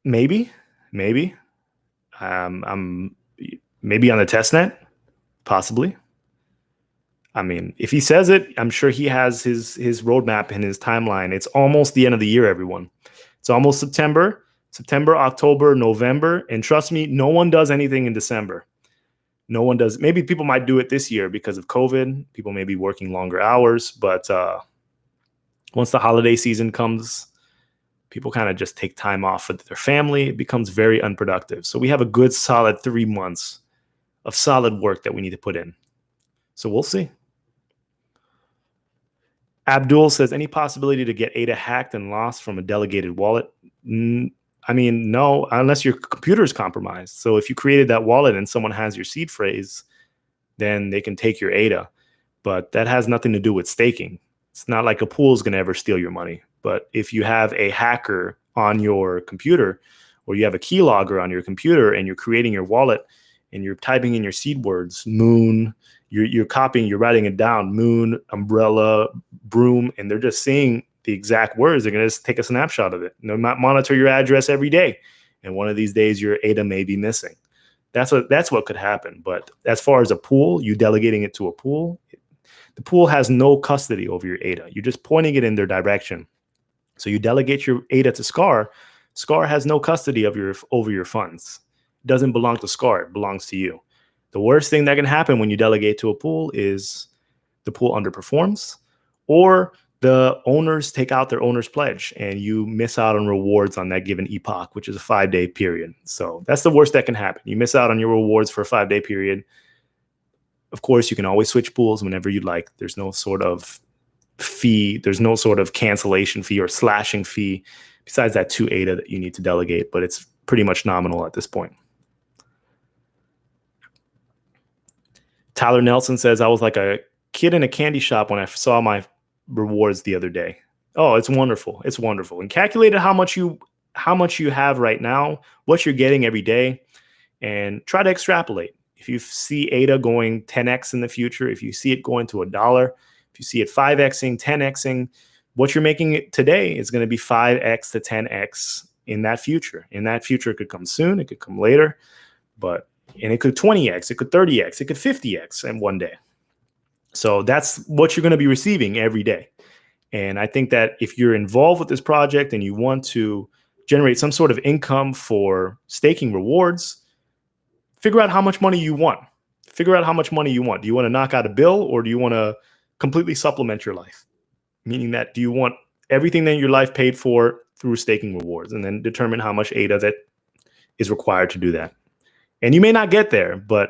Maybe. Maybe on the testnet, possibly. I mean, if he says it, I'm sure he has his roadmap and his timeline. It's almost the end of the year, everyone. It's almost September, October, November. And trust me, no one does anything in December. No one does. Maybe people might do it this year because of COVID. People may be working longer hours. But once the holiday season comes, people kind of just take time off with their family. It becomes very unproductive. So we have a good solid 3 months of solid work that we need to put in. So we'll see. Abdul says, any possibility to get ADA hacked and lost from a delegated wallet? I mean, no, unless your computer is compromised. So if you created that wallet and someone has your seed phrase, then they can take your ADA. But that has nothing to do with staking. It's not like a pool is going to ever steal your money. But if you have a hacker on your computer, or you have a keylogger on your computer and you're creating your wallet and you're typing in your seed words, moon, you're copying, you're writing it down, moon, umbrella, broom, and they're just seeing the exact words. They're going to just take a snapshot of it. They'll not monitor your address every day. And one of these days, your ADA may be missing. That's what could happen. But as far as a pool, you delegating it to a pool, the pool has no custody over your ADA. You're just pointing it in their direction. So you delegate your ADA to SCAR. SCAR has no custody of over your funds. It doesn't belong to SCAR. It belongs to you. The worst thing that can happen when you delegate to a pool is the pool underperforms, or the owners take out their owner's pledge and you miss out on rewards on that given epoch, which is a 5-day period. So that's the worst that can happen. You miss out on your rewards for a 5-day period. Of course, you can always switch pools whenever you'd like. There's no sort of fee. There's no sort of cancellation fee or slashing fee besides that 2 ADA that you need to delegate, but it's pretty much nominal at this point. Tyler Nelson says, I was like a kid in a candy shop when I saw my rewards the other day. Oh, it's wonderful. It's wonderful. And calculate how much you have right now, what you're getting every day, and try to extrapolate. If you see ADA going 10x in the future, if you see it going to $1, if you see it 5xing, 10xing, what you're making it today is going to be 5x to 10x in that future. In that future, it could come soon, it could come later, and it could 20x, it could 30x, it could 50x in one day. So that's what you're going to be receiving every day. And I think that if you're involved with this project and you want to generate some sort of income for staking rewards, figure out how much money you want. Figure out how much money you want. Do you want to knock out a bill, or do you want to completely supplement your life? Meaning that, do you want everything in your life paid for through staking rewards, and then determine how much ADA that is required to do that. And you may not get there, but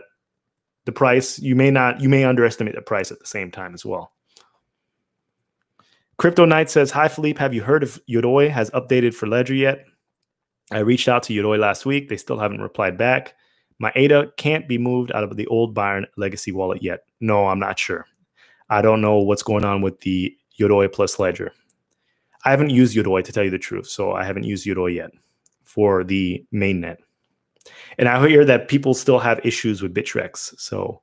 the price, you may underestimate the price at the same time as well. Crypto Knight says, hi, Philippe, have you heard if Yoroi has updated for Ledger yet? I reached out to Yoroi last week. They still haven't replied back. My ADA can't be moved out of the old Byron legacy wallet yet. No, I'm not sure. I don't know what's going on with the Yoroi plus Ledger. I haven't used Yoroi, to tell you the truth, so I haven't used Yoroi yet for the mainnet. And I hear that people still have issues with Bittrex. So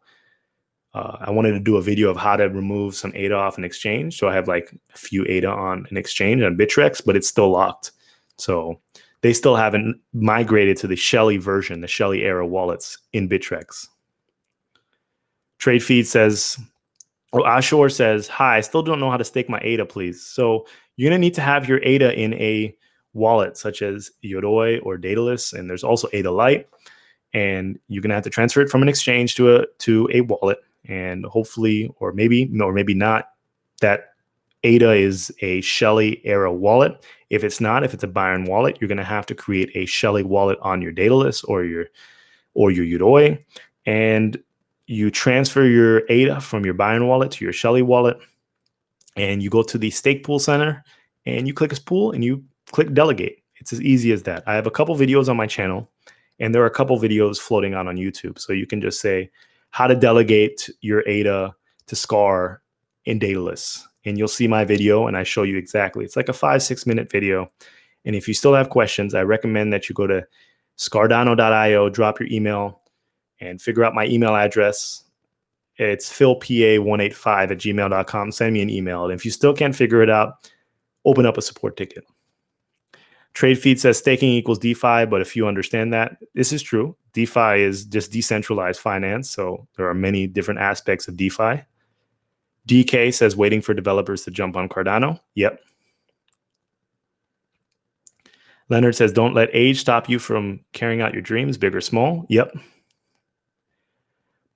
I wanted to do a video of how to remove some ADA off an exchange. So I have like a few ADA on an exchange on Bittrex, but it's still locked. So they still haven't migrated to the Shelley version, the Shelley era wallets in Bittrex. Trade Feed says, Ashore says, hi, I still don't know how to stake my ADA, please. So you're going to need to have your ADA in a wallet such as Yoroi or Daedalus, and there's also ADA Lite. And you're going to have to transfer it from an exchange to a wallet. And hopefully, or maybe not, that ADA is a Shelley era wallet. If it's not, if it's a Byron wallet, you're going to have to create a Shelley wallet on your Daedalus or your Yoroi, and you transfer your ADA from your Byron wallet to your Shelley wallet, and you go to the stake pool center and you click a pool and you click delegate. It's as easy as that. I have a couple videos on my channel, and there are a couple videos floating out on YouTube. So you can just say how to delegate your ADA to SCAR in Daedalus, and you'll see my video and I show you exactly. It's like a 5-6 minute video. And if you still have questions, I recommend that you go to scardano.io, drop your email, and figure out my email address. It's philpa185@gmail.com. Send me an email. And if you still can't figure it out, open up a support ticket. Trade Feed says staking equals DeFi, but if you understand that, this is true. DeFi is just decentralized finance, so there are many different aspects of DeFi. DK says waiting for developers to jump on Cardano. Yep. Leonard says don't let age stop you from carrying out your dreams, big or small. Yep.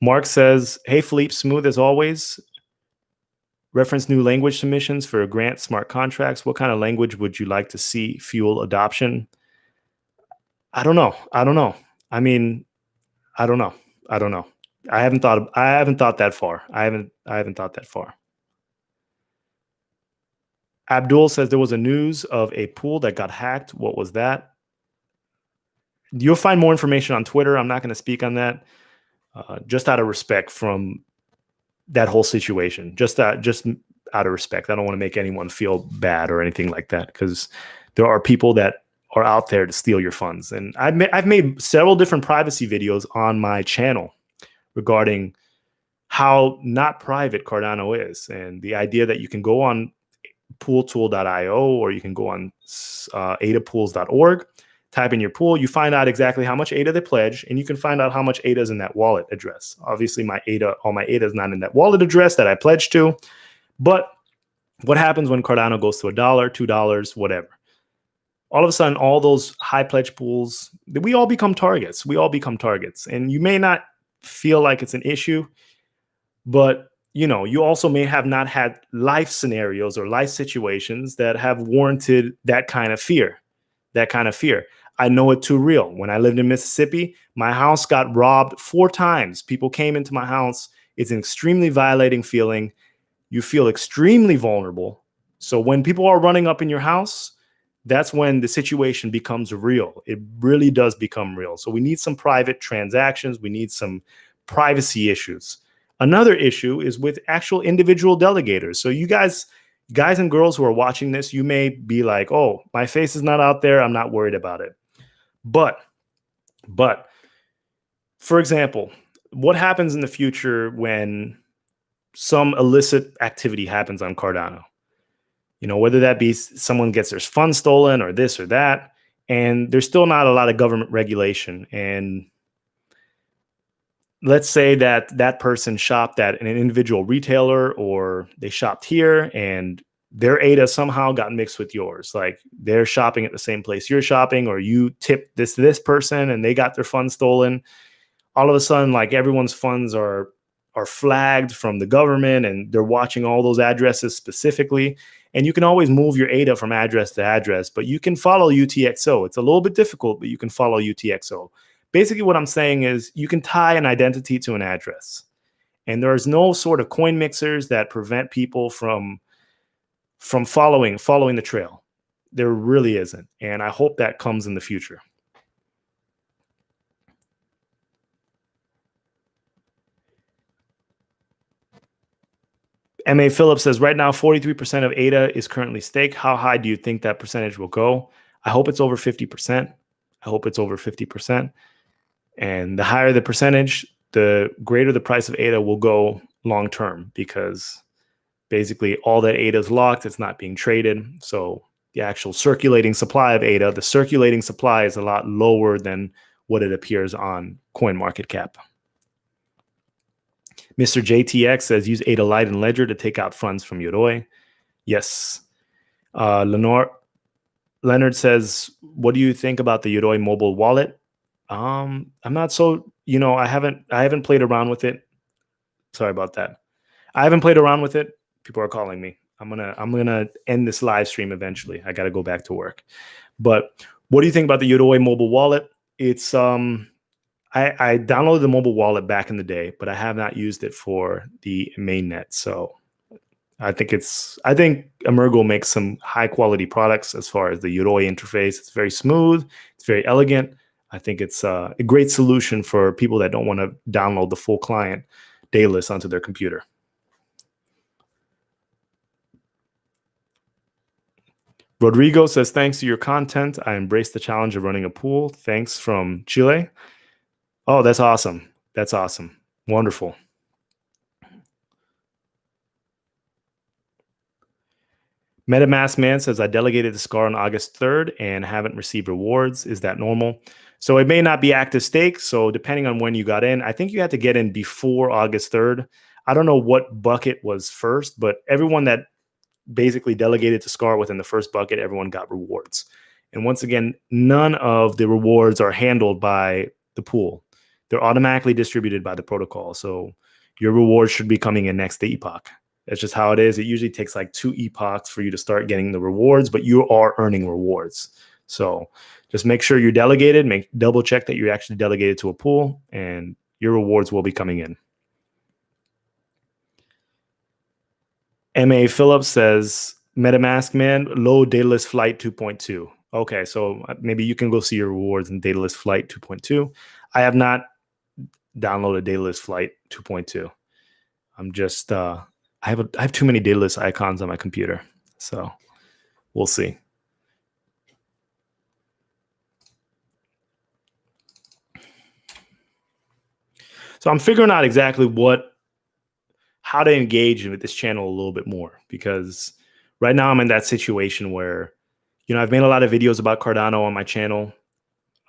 Mark says, hey, Philippe, smooth as always. Reference new language submissions for grant smart contracts. What kind of language would you like to see fuel adoption? I don't know. I mean, I don't know. I haven't thought that far. I haven't thought that far. Abdul says there was a news of a pool that got hacked. What was that? You'll find more information on Twitter. I'm not going to speak on that. Just out of respect from that whole situation, just out of respect. I don't want to make anyone feel bad or anything like that, because there are people that are out there to steal your funds. And I've made several different privacy videos on my channel regarding how not private Cardano is, and the idea that you can go on pooltool.io or you can go on adapools.org, type in your pool, you find out exactly how much ADA they pledge, and you can find out how much ADA is in that wallet address. Obviously, all my ADA is not in that wallet address that I pledged to. But what happens when Cardano goes to $1, $2, whatever? All of a sudden, all those high pledge pools, we all become targets. And you may not feel like it's an issue, but you also may have not had life scenarios or life situations that have warranted that kind of fear. I know it too real. When I lived in Mississippi, my house got robbed 4 times. People came into my house. It's an extremely violating feeling. You feel extremely vulnerable. So when people are running up in your house, that's when the situation becomes real. It really does become real. So we need some private transactions. We need some privacy issues. Another issue is with actual individual delegators. So you guys and girls who are watching this, you may be like, oh, my face is not out there. I'm not worried about it. But for example, what happens in the future when some illicit activity happens on Cardano? Whether that be someone gets their funds stolen or this or that, and there's still not a lot of government regulation. And let's say that person shopped at an individual retailer, or they shopped here and their ADA somehow got mixed with yours. Like they're shopping at the same place you're shopping, or you tipped this person and they got their funds stolen. All of a sudden, like everyone's funds are flagged from the government, and they're watching all those addresses specifically. And you can always move your ADA from address to address, but you can follow UTXO. It's a little bit difficult, but you can follow UTXO. Basically, what I'm saying is you can tie an identity to an address, and there's no sort of coin mixers that prevent people from following the trail. There really isn't, and I hope that comes in the future. M.A. Phillips says, right now, 43% of ADA is currently staked. How high do you think that percentage will go? I hope it's over 50%. And the higher the percentage, the greater the price of ADA will go long term, because basically all that ADA is locked. It's not being traded. So the actual circulating supply of ADA. The circulating supply is a lot lower than what it appears on CoinMarketCap. Mr. JTX says use ADA Lite and Ledger to take out funds from Yoroi. Yes. Leonard says, what do you think about the Yoroi mobile wallet? I'm not so, I haven't played around with it. Sorry about that. I haven't played around with it. People are calling me. I'm gonna end this live stream eventually. I got to go back to work. But what do you think about the Yoroi mobile wallet? It's I downloaded the mobile wallet back in the day, but I have not used it for the mainnet. So I think Emergo makes some high quality products as far as the Yoroi interface. It's very smooth. It's very elegant. I think it's a great solution for people that don't want to download the full client Daedalus onto their computer. Rodrigo says, thanks to your content, I embrace the challenge of running a pool. Thanks from Chile. Oh, that's awesome. That's awesome. Wonderful. MetaMask Man says, I delegated the SCAR on August 3rd and haven't received rewards. Is that normal? So it may not be active stake. So depending on when you got in, I think you had to get in before August 3rd. I don't know what bucket was first, but everyone that basically delegated to SCAR within the first bucket, everyone got rewards. And once again, none of the rewards are handled by the pool. They're automatically distributed by the protocol. So your rewards should be coming in next to epoch. That's just how it is. It usually takes like 2 epochs for you to start getting the rewards, but you are earning rewards. So just make sure you're delegated, double check that you're actually delegated to a pool, and your rewards will be coming in. M.A. Phillips says, MetaMask Man, low Daedalus Flight 2.2. Okay, so maybe you can go see your rewards in Daedalus Flight 2.2. I have not downloaded Daedalus Flight 2.2. I'm just, I have too many Daedalus icons on my computer, so we'll see. So I'm figuring out exactly how to engage with this channel a little bit more, because right now I'm in that situation where, I've made a lot of videos about Cardano on my channel.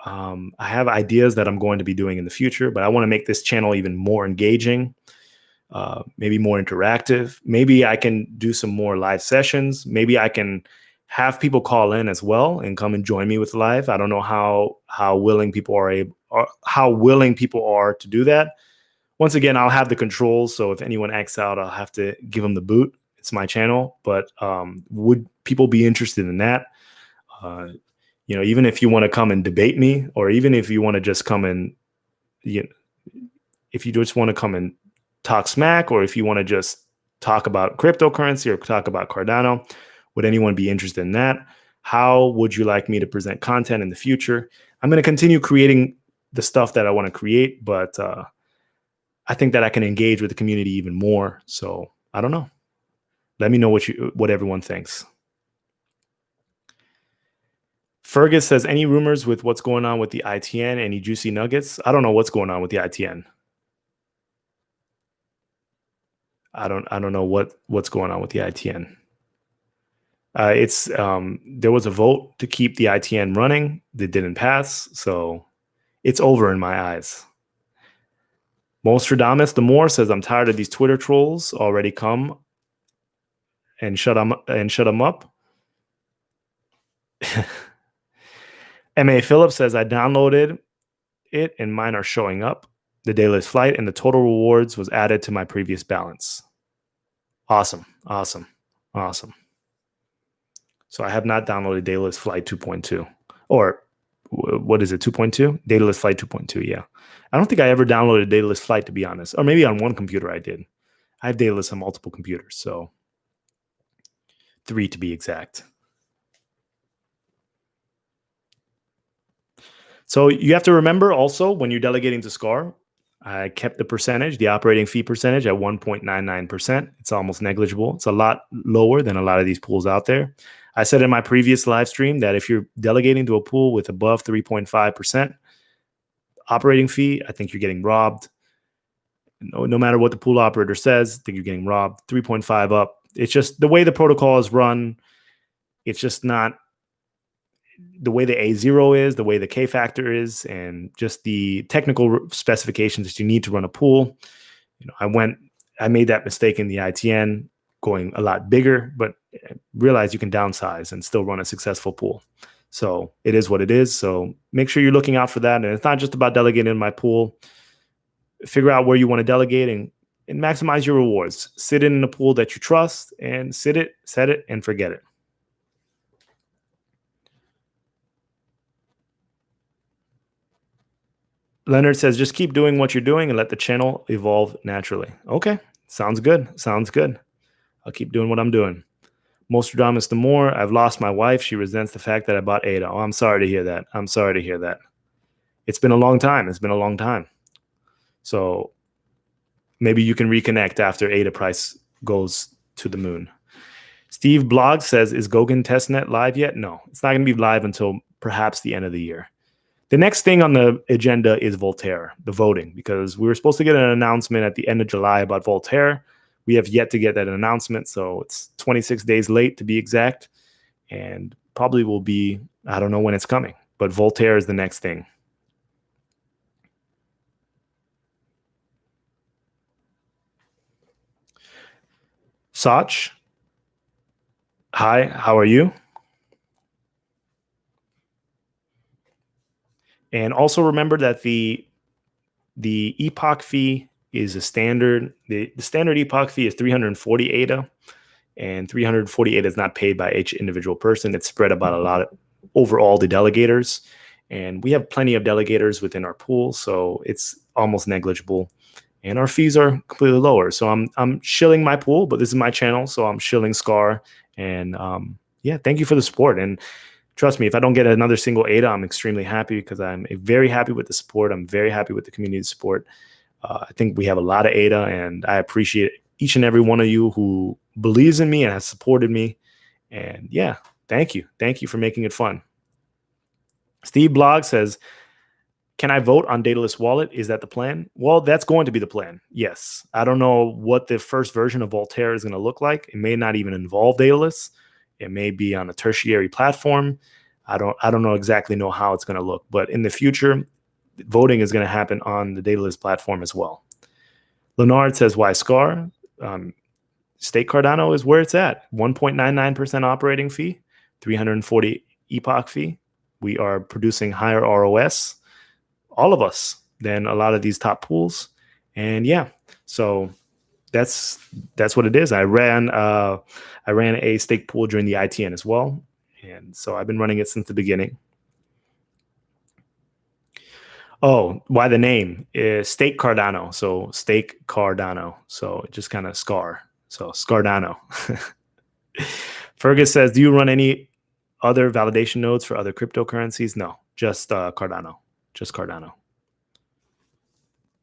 I have ideas that I'm going to be doing in the future, but I want to make this channel even more engaging, maybe more interactive. Maybe I can do some more live sessions. Maybe I can have people call in as well and come and join me with live. I don't know how willing people are to do that. Once again, I'll have the controls, so if anyone acts out, I'll have to give them the boot. It's my channel, but would people be interested in that? Even if you want to come and debate me, or even if you want to just come and, if you just want to come and talk smack, or if you want to just talk about cryptocurrency or talk about Cardano, would anyone be interested in that? How would you like me to present content in the future? I'm going to continue creating the stuff that I want to create, but I think that I can engage with the community even more. So I don't know. Let me know what everyone thinks. Fergus says, any rumors with what's going on with the ITN? Any juicy nuggets? I don't know what's going on with the ITN. I don't know what's going on with the ITN. There was a vote to keep the ITN running that didn't pass, so it's over in my eyes. Mostradamus the More says, I'm tired of these Twitter trolls. Already come and shut them up. M.A. Phillips says, I downloaded it and mine are showing up. The Daedalus Flight and the total rewards was added to my previous balance. Awesome. So I have not downloaded Daedalus Flight 2.2. Or what is it, 2.2? Daedalus Flight 2.2, yeah. I don't think I ever downloaded Daedalus Flight, to be honest. Or maybe on one computer I did. I have Daedalus on multiple computers, so 3 to be exact. So you have to remember also, when you're delegating to SCAR, I kept the operating fee percentage at 1.99%. It's almost negligible. It's a lot lower than a lot of these pools out there. I said in my previous live stream that if you're delegating to a pool with above 3.5% operating fee, I think you're getting robbed. No matter what the pool operator says, I think you're getting robbed. 3.5 up. It's just the way the protocol is run. It's just not the way the A0 is, the way the K factor is, and just the technical specifications that you need to run a pool. I made that mistake in the ITN, going a lot bigger, but realize you can downsize and still run a successful pool. So it is what it is. So make sure you're looking out for that. And it's not just about delegating in my pool. Figure out where you want to delegate and maximize your rewards. Sit in a pool that you trust and set it, and forget it. Leonard says, just keep doing what you're doing and let the channel evolve naturally. Okay, sounds good. Sounds good. I'll keep doing what I'm doing. Mostradamus the more. I've lost my wife. She resents the fact that I bought ADA. Oh, I'm sorry to hear that. I'm sorry to hear that. It's been a long time. It's been a long time. So maybe you can reconnect after ADA price goes to the moon. Steve Blog says, is Goguen testnet live yet? No, it's not going to be live until perhaps the end of the year. The next thing on the agenda is Voltaire, the voting, because we were supposed to get an announcement at the end of July about Voltaire. We have yet to get that announcement, so it's 26 days late to be exact, and probably will be, I don't know when it's coming, but Voltaire is the next thing. Sach, hi, how are you? And also remember that the epoch fee is a standard. The standard epoch fee is 340 ADA, and 340 ADA is not paid by each individual person. It's spread about a lot over all the delegators, and we have plenty of delegators within our pool, so it's almost negligible. And our fees are completely lower. So I'm shilling my pool, but this is my channel, so I'm shilling Scar. And yeah, thank you for the support. And trust me, if I don't get another single ADA, I'm extremely happy, because I'm very happy with the support. I'm very happy with the community support. I think we have a lot of ADA, and I appreciate each and every one of you who believes in me and has supported me. And yeah, thank you. Thank you for making it fun. Steve Blog says, can I vote on Daedalus wallet? Is that the plan? Well, that's going to be the plan. Yes. I don't know what the first version of Voltaire is going to look like. It may not even involve Daedalus. It may be on a tertiary platform. I don't know exactly how it's going to look, but in the future, voting is going to happen on the Daedalus platform as well. Leonard says, why Scar? Stake Cardano is where it's at. 1.99% operating fee, 340 epoch fee. We are producing higher ROS, all of us, than a lot of these top pools. And yeah, so that's what it is. I ran a stake pool during the ITN as well, and so I've been running it since the beginning. Oh, why the name? Stake Cardano. So stake Cardano. So it just kind of Scar. So Scardano. Fergus says, do you run any other validation nodes for other cryptocurrencies? No, just Cardano. Just Cardano.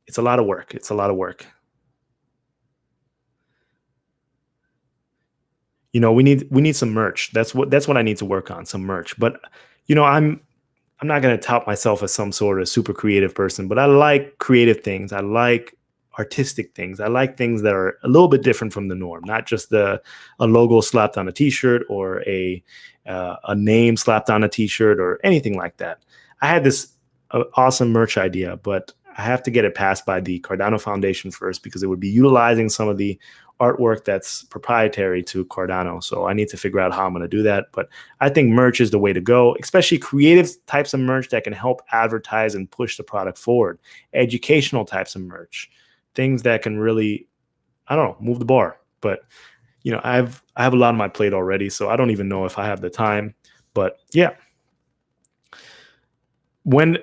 It's a lot of work. It's a lot of work. We need some merch. That's what I need to work on, some merch. But I'm not going to tout myself as some sort of super creative person, but I like creative things. I like artistic things. I like things that are a little bit different from the norm, not just a logo slapped on a t-shirt or a name slapped on a t-shirt or anything like that. I had this awesome merch idea, but I have to get it passed by the Cardano Foundation first, because it would be utilizing some of the artwork that's proprietary to Cardano. So I need to figure out how I'm going to do that. But I think merch is the way to go, especially creative types of merch that can help advertise and push the product forward. Educational types of merch, things that can really, I don't know, move the bar. But I have a lot on my plate already, so I don't even know if I have the time. But yeah, when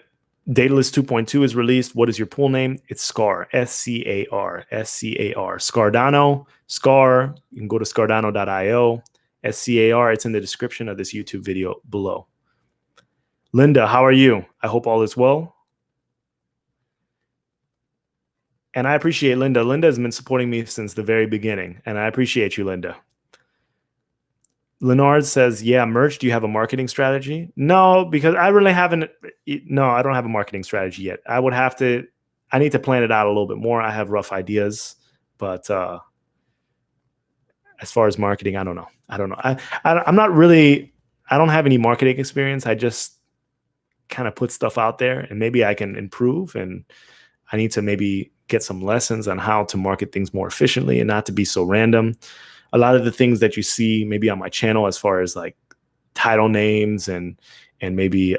Daedalus 2.2 is released, what is your pool name? It's Scar, S-C-A-R, S-C-A-R, Scardano, Scar. You can go to scardano.io, S-C-A-R. It's in the description of this YouTube video below. Linda, how are you? I hope all is well. And I appreciate Linda. Linda has been supporting me since the very beginning, and I appreciate you, Linda. Leonard says, yeah, merch. Do you have a marketing strategy? No, because I really haven't. No, I don't have a marketing strategy yet. I need to plan it out a little bit more. I have rough ideas, but As far as marketing, I don't know. I'm not really. I don't have any marketing experience. I just kind of put stuff out there, and maybe I can improve. And I need to maybe get some lessons on how to market things more efficiently and not to be so random. A lot of the things that you see maybe on my channel, as far as like title names and maybe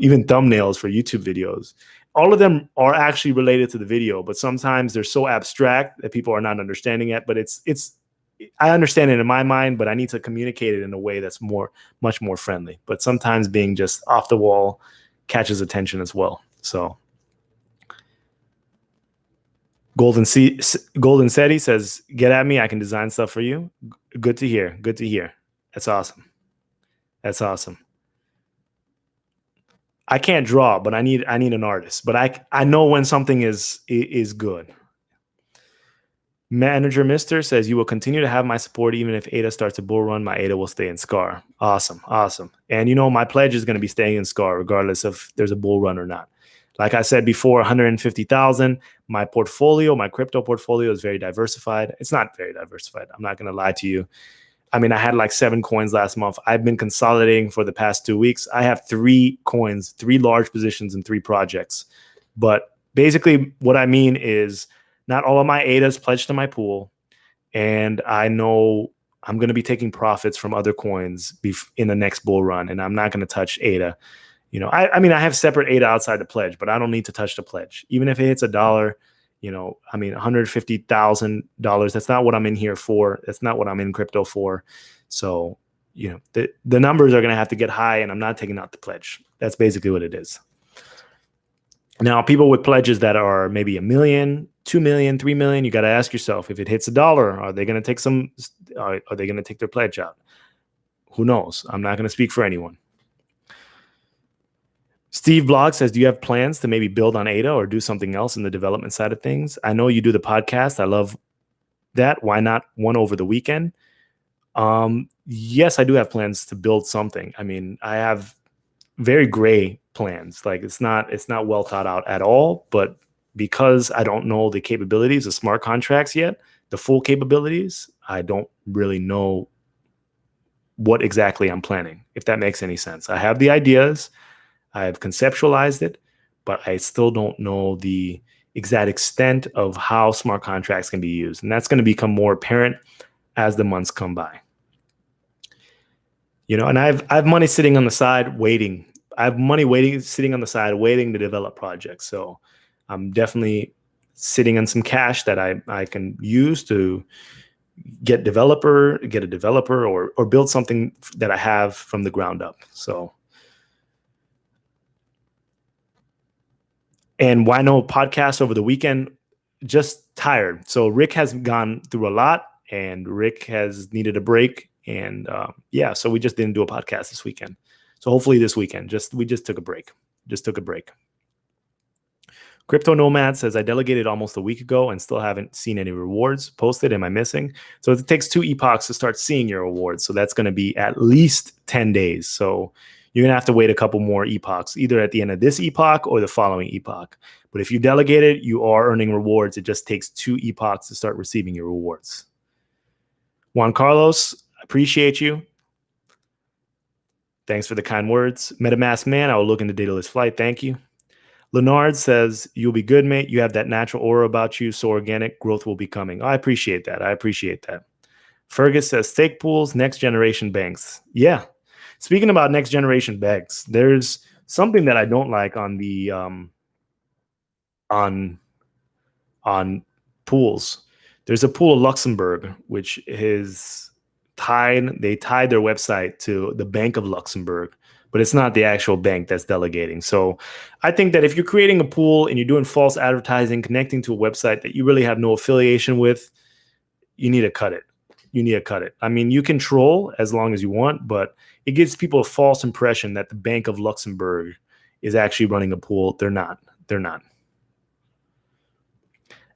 even thumbnails for YouTube videos, all of them are actually related to the video, but sometimes they're so abstract that people are not understanding it. But it's I understand it in my mind, but I need to communicate it in a way that's much more friendly. But sometimes being just off the wall catches attention as well. So Golden Seti says, "Get at me. I can design stuff for you." Good to hear. Good to hear. That's awesome. That's awesome. I can't draw, but I need an artist. But I know when something is good. Manager Mister says, "You will continue to have my support even if ADA starts a bull run. My ADA will stay in SCAR." Awesome, awesome. And my pledge is going to be staying in SCAR regardless of there's a bull run or not. Like I said before, 150,000. My portfolio, my crypto portfolio, is very diversified. It's not very diversified. I'm not going to lie to you. I mean, I had like 7 coins last month. I've been consolidating for the past 2 weeks. I have 3 coins, 3 large positions in 3 projects. But basically, what I mean is not all of my ADAs pledged to my pool. And I know I'm going to be taking profits from other coins in the next bull run. And I'm not going to touch ADA. I mean, I have separate ADA outside the pledge, but I don't need to touch the pledge. Even if it hits $1, I mean, $150,000, that's not what I'm in here for. That's not what I'm in crypto for. So, the numbers are going to have to get high, and I'm not taking out the pledge. That's basically what it is. Now, people with pledges that are maybe $1 million, $2 million, $3 million, you got to ask yourself, if it hits $1, are they going to take are they going to take their pledge out? Who knows? I'm not going to speak for anyone. Steve Blog says, "Do you have plans to maybe build on ADA or do something else in the development side of things? I know you do the podcast. I love that. Why not one over the weekend?" Yes, I do have plans to build something. I mean, I have very gray plans. Like it's not well thought out at all. But because I don't know the capabilities of smart contracts yet, the full capabilities, I don't really know what exactly I'm planning, if that makes any sense. I have the ideas. I've conceptualized it, but I still don't know the exact extent of how smart contracts can be used. And that's going to become more apparent as the months come by. And I have money sitting on the side waiting. I have money sitting on the side waiting to develop projects. So I'm definitely sitting on some cash that I can use to get a developer or build something that I have from the ground up. So. And why no podcast over the weekend? Just tired. So Rick has gone through a lot, and Rick has needed a break. And so we just didn't do a podcast this weekend. So hopefully this weekend, we just took a break. Crypto Nomad says, "I delegated almost a week ago and still haven't seen any rewards posted. Am I missing?" So it takes 2 epochs to start seeing your rewards. So that's going to be at least 10 days. So you're going to have to wait a couple more epochs, either at the end of this epoch or the following epoch. But if you delegated, you are earning rewards. It just takes 2 epochs to start receiving your rewards. Juan Carlos, appreciate you. Thanks for the kind words. MetaMask Man, I will look into Daedalus flight. Thank you. Leonard says, "You'll be good, mate. You have that natural aura about you, so organic growth will be coming." I appreciate that. Fergus says, "Stake pools, next generation banks." Yeah. Speaking about next generation banks, there's something that I don't like on the on pools. There's a pool of Luxembourg, which is tied. They tied their website to the Bank of Luxembourg, but it's not the actual bank that's delegating. So I think that if you're creating a pool and you're doing false advertising, connecting to a website that you really have no affiliation with, you need to cut it. I mean, you can troll as long as you want, but it gives people a false impression that the Bank of Luxembourg is actually running a pool. They're not.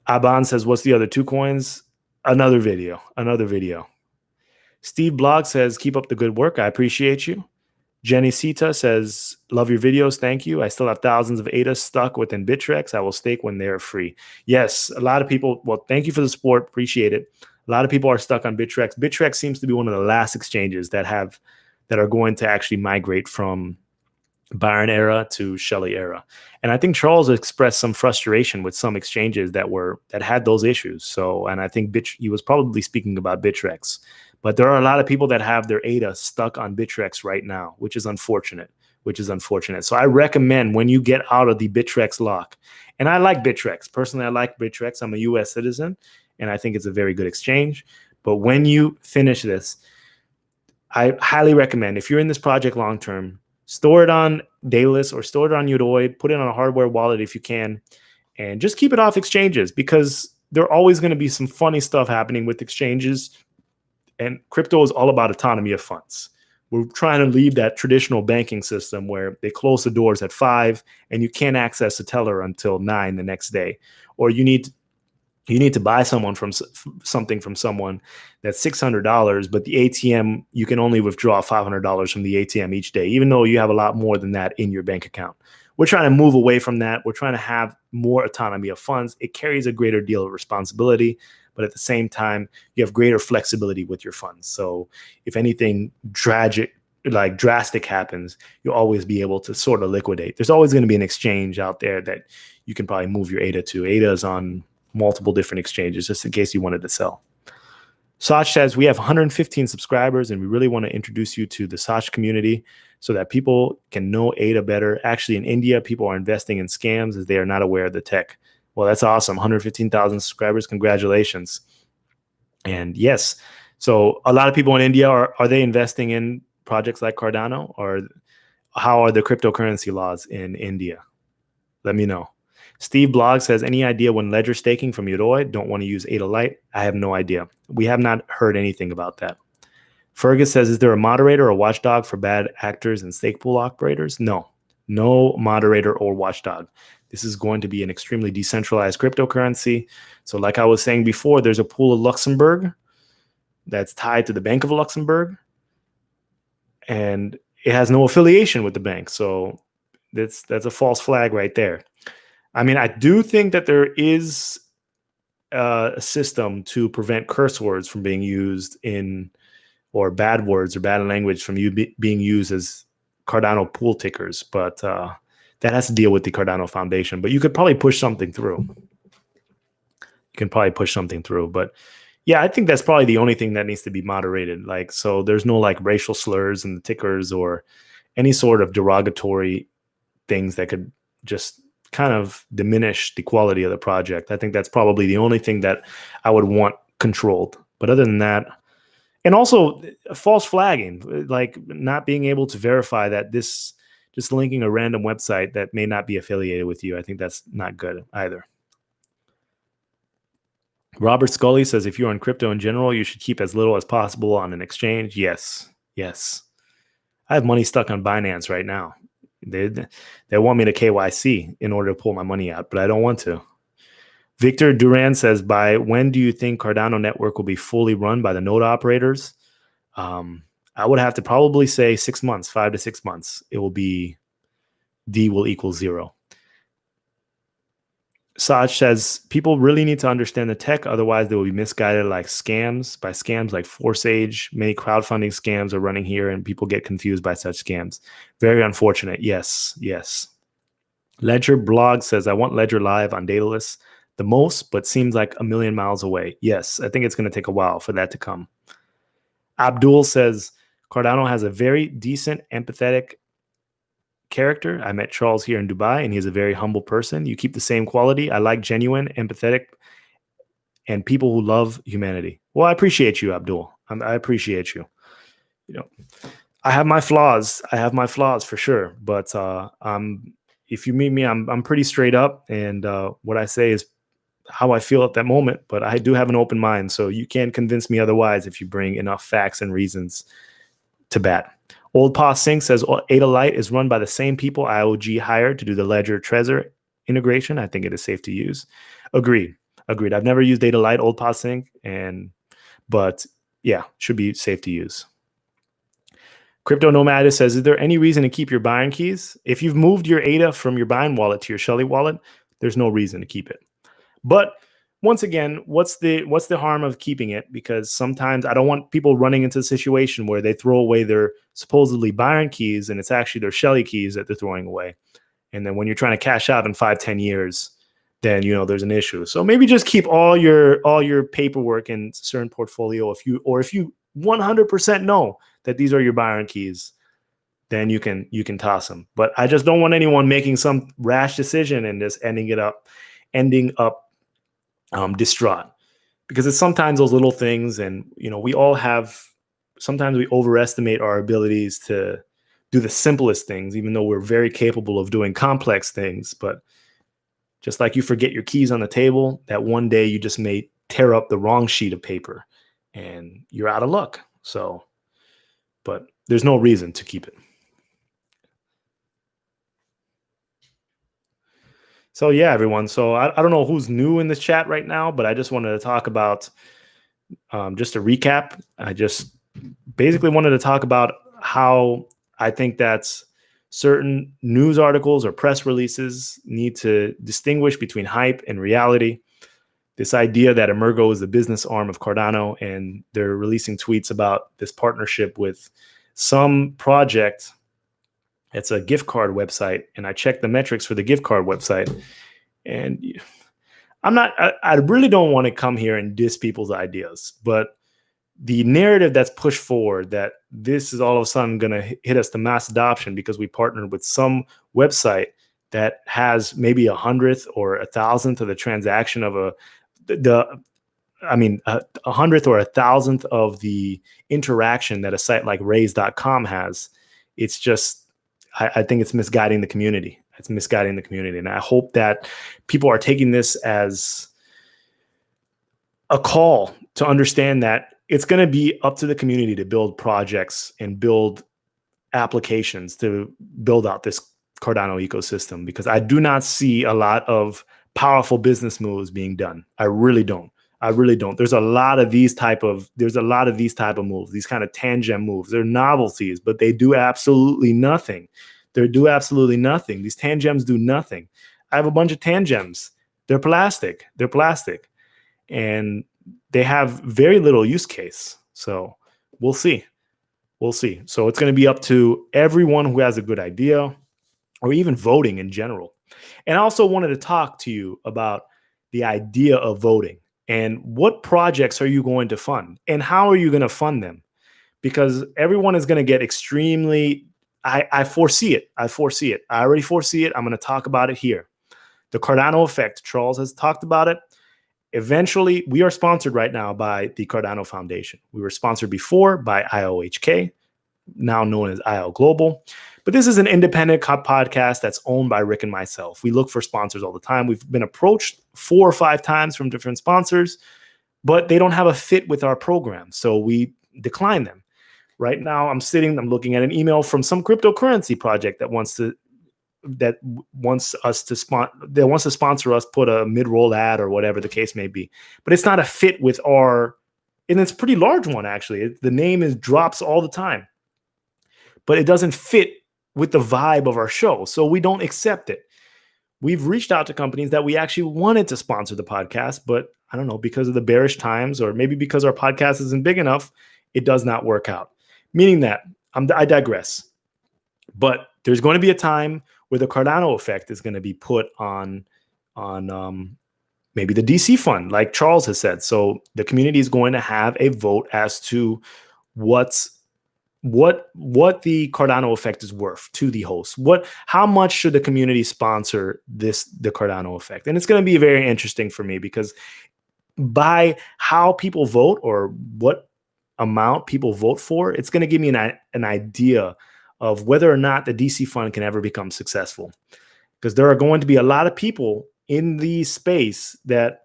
Aban says, "What's the other 2 coins?" Another video. Steve Blog says, "Keep up the good work. I appreciate you." Jenny Sita says, "Love your videos. Thank you. I still have thousands of ADA stuck within Bittrex. I will stake when they are free." Yes, a lot of people. Well, thank you for the support. Appreciate it. A lot of people are stuck on Bittrex. Bittrex seems to be one of the last exchanges that are going to actually migrate from Byron era to Shelley era. And I think Charles expressed some frustration with some exchanges that had those issues. So, and I think he was probably speaking about Bittrex. But there are a lot of people that have their ADA stuck on Bittrex right now, which is unfortunate. So I recommend when you get out of the Bittrex lock, and I like Bittrex. Personally, I like Bittrex. I'm a US citizen, and I think it's a very good exchange. But when you finish this, I highly recommend, if you're in this project long term, store it on Daedalus or store it on Udoi, put it on a hardware wallet if you can, and just keep it off exchanges, because there are always going to be some funny stuff happening with exchanges. And crypto is all about autonomy of funds. We're trying to leave that traditional banking system where they close the doors at 5 and you can't access a teller until 9 the next day. Or you need to buy something from someone that's $600, but the ATM, you can only withdraw $500 from the ATM each day, even though you have a lot more than that in your bank account. We're trying to move away from that. We're trying to have more autonomy of funds. It carries a greater deal of responsibility, but at the same time, you have greater flexibility with your funds. So if anything drastic happens, you'll always be able to sort of liquidate. There's always going to be an exchange out there that you can probably move your ADA to. ADA is on multiple different exchanges, just in case you wanted to sell. Sach says, we have 115 subscribers, and we really want to introduce you to the Sach community so that people can know ADA better. Actually, in India, people are investing in scams as they are not aware of the tech. Well, that's awesome. 115,000 subscribers. Congratulations. And yes, so a lot of people in India, are they investing in projects like Cardano? Or how are the cryptocurrency laws in India? Let me know. Steve Blog says, any idea when ledger staking from Udoi? Don't want to use ADA Lite. I have no idea. We have not heard anything about that. Fergus says, is there a moderator or watchdog for bad actors and stake pool operators? No moderator or watchdog. This is going to be an extremely decentralized cryptocurrency. So like I was saying before, there's a pool of Luxembourg that's tied to the Bank of Luxembourg, and it has no affiliation with the bank. So that's a false flag right there. I mean, I do think that there is a system to prevent curse words from being used or bad words or bad language from being used as Cardano pool tickers, but that has to deal with the Cardano Foundation. But you could probably push something through. But yeah, I think that's probably the only thing that needs to be moderated. Like, so there's no like racial slurs in the tickers or any sort of derogatory things that could just kind of diminish the quality of the project. I think that's probably the only thing that I would want controlled. But other than that, and also false flagging, like not being able to verify that just linking a random website that may not be affiliated with you. I think that's not good either. Robert Scully says, if you're on crypto in general, you should keep as little as possible on an exchange. Yes. I have money stuck on Binance right now. They want me to KYC in order to pull my money out, but I don't want to. Victor Duran says, by when do you think Cardano network will be fully run by the node operators? I would have to probably say 6 months, 5 to 6 months. It will be D will equal 0. Saj says, people really need to understand the tech, otherwise they will be misguided by scams like Forsage. Many crowdfunding scams are running here and people get confused by such scams. Very unfortunate. Yes. Ledger Blog says, I want Ledger live on Daedalus the most, but seems like a million miles away. Yes, I think it's going to take a while for that to come. Abdul says, Cardano has a very decent, empathetic character. I met Charles here in Dubai, and he's a very humble person. You keep the same quality. I like genuine, empathetic, and people who love humanity. Well, I appreciate you, Abdul. I appreciate you. You know, I have my flaws. For sure. But if you meet me, I'm pretty straight up, and what I say is how I feel at that moment. But I do have an open mind, so you can't convince me otherwise if you bring enough facts and reasons to bat. Old Pa Singh says, ADA Lite is run by the same people IOG hired to do the Ledger Trezor integration. I think it is safe to use. Agreed. I've never used ADA Lite, Old Pa Singh, but yeah, should be safe to use. Crypto Nomad says, is there any reason to keep your Byron keys? If you've moved your ADA from your Byron wallet to your Shelley wallet, there's no reason to keep it. But once again, what's the harm of keeping it? Because sometimes I don't want people running into a situation where they throw away their supposedly Byron keys and it's actually their Shelley keys that they're throwing away. And then when you're trying to cash out in 5-10 years, then there's an issue. So maybe just keep all your paperwork in certain portfolio. If you 100% know that these are your Byron keys, then you can toss them. But I just don't want anyone making some rash decision and just ending up distraught, because it's sometimes those little things, and we all have. Sometimes we overestimate our abilities to do the simplest things, even though we're very capable of doing complex things. But just like you forget your keys on the table, that one day you just may tear up the wrong sheet of paper and you're out of luck. So, but there's no reason to keep it. So yeah, everyone. So I don't know who's new in this chat right now, but I just wanted to talk about, just a recap. I just basically wanted to talk about how I think that's certain news articles or press releases need to distinguish between hype and reality. This idea that Emergo is the business arm of Cardano, and they're releasing tweets about this partnership with some project. It's a gift card website, and I checked the metrics for the gift card website, and I really don't want to come here and diss people's ideas, but the narrative that's pushed forward that this is all of a sudden going to hit us to mass adoption because we partnered with some website that has maybe 100th or 1,000th of the transaction of a 100th or 1,000th of the interaction that a site like raise.com has. It's just, I think it's misguiding the community. It's misguiding the community. And I hope that people are taking this as a call to understand that it's going to be up to the community to build projects and build applications to build out this Cardano ecosystem, because I do not see a lot of powerful business moves being done. I really don't. There's a lot of these type of moves, these kind of tangent moves. They're novelties, but they do absolutely nothing. These tangems do nothing. I have a bunch of tangems. They're plastic. And they have very little use case. So we'll see. So it's going to be up to everyone who has a good idea, or even voting in general. And I also wanted to talk to you about the idea of voting and what projects are you going to fund and how are you going to fund them? Because everyone is going to get extremely, I foresee it. I already foresee it. I'm going to talk about it here. The Cardano effect. Charles has talked about it. Eventually, we are sponsored right now by the Cardano Foundation. We were sponsored before by IOHK, now known as IO Global. But this is an independent podcast that's owned by Rick and myself. We look for sponsors all the time. We've been approached 4 or 5 times from different sponsors, but they don't have a fit with our program. So we decline them. Right now, I'm looking at an email from some cryptocurrency project that wants to sponsor us, put a mid-roll ad or whatever the case may be. But it's not a fit with and it's a pretty large one, actually. The name drops all the time. But it doesn't fit with the vibe of our show, so we don't accept it. We've reached out to companies that we actually wanted to sponsor the podcast, but I don't know, because of the bearish times, or maybe because our podcast isn't big enough, it does not work out. Meaning that, I digress. But there's going to be a time where the Cardano effect is going to be put on maybe the DC fund, like Charles has said. So the community is going to have a vote as to what the Cardano effect is worth to the host. How much should the community sponsor the Cardano effect? And it's going to be very interesting for me, because by how people vote or what amount people vote for, it's going to give me an idea of whether or not the DC fund can ever become successful. Because there are going to be a lot of people in the space that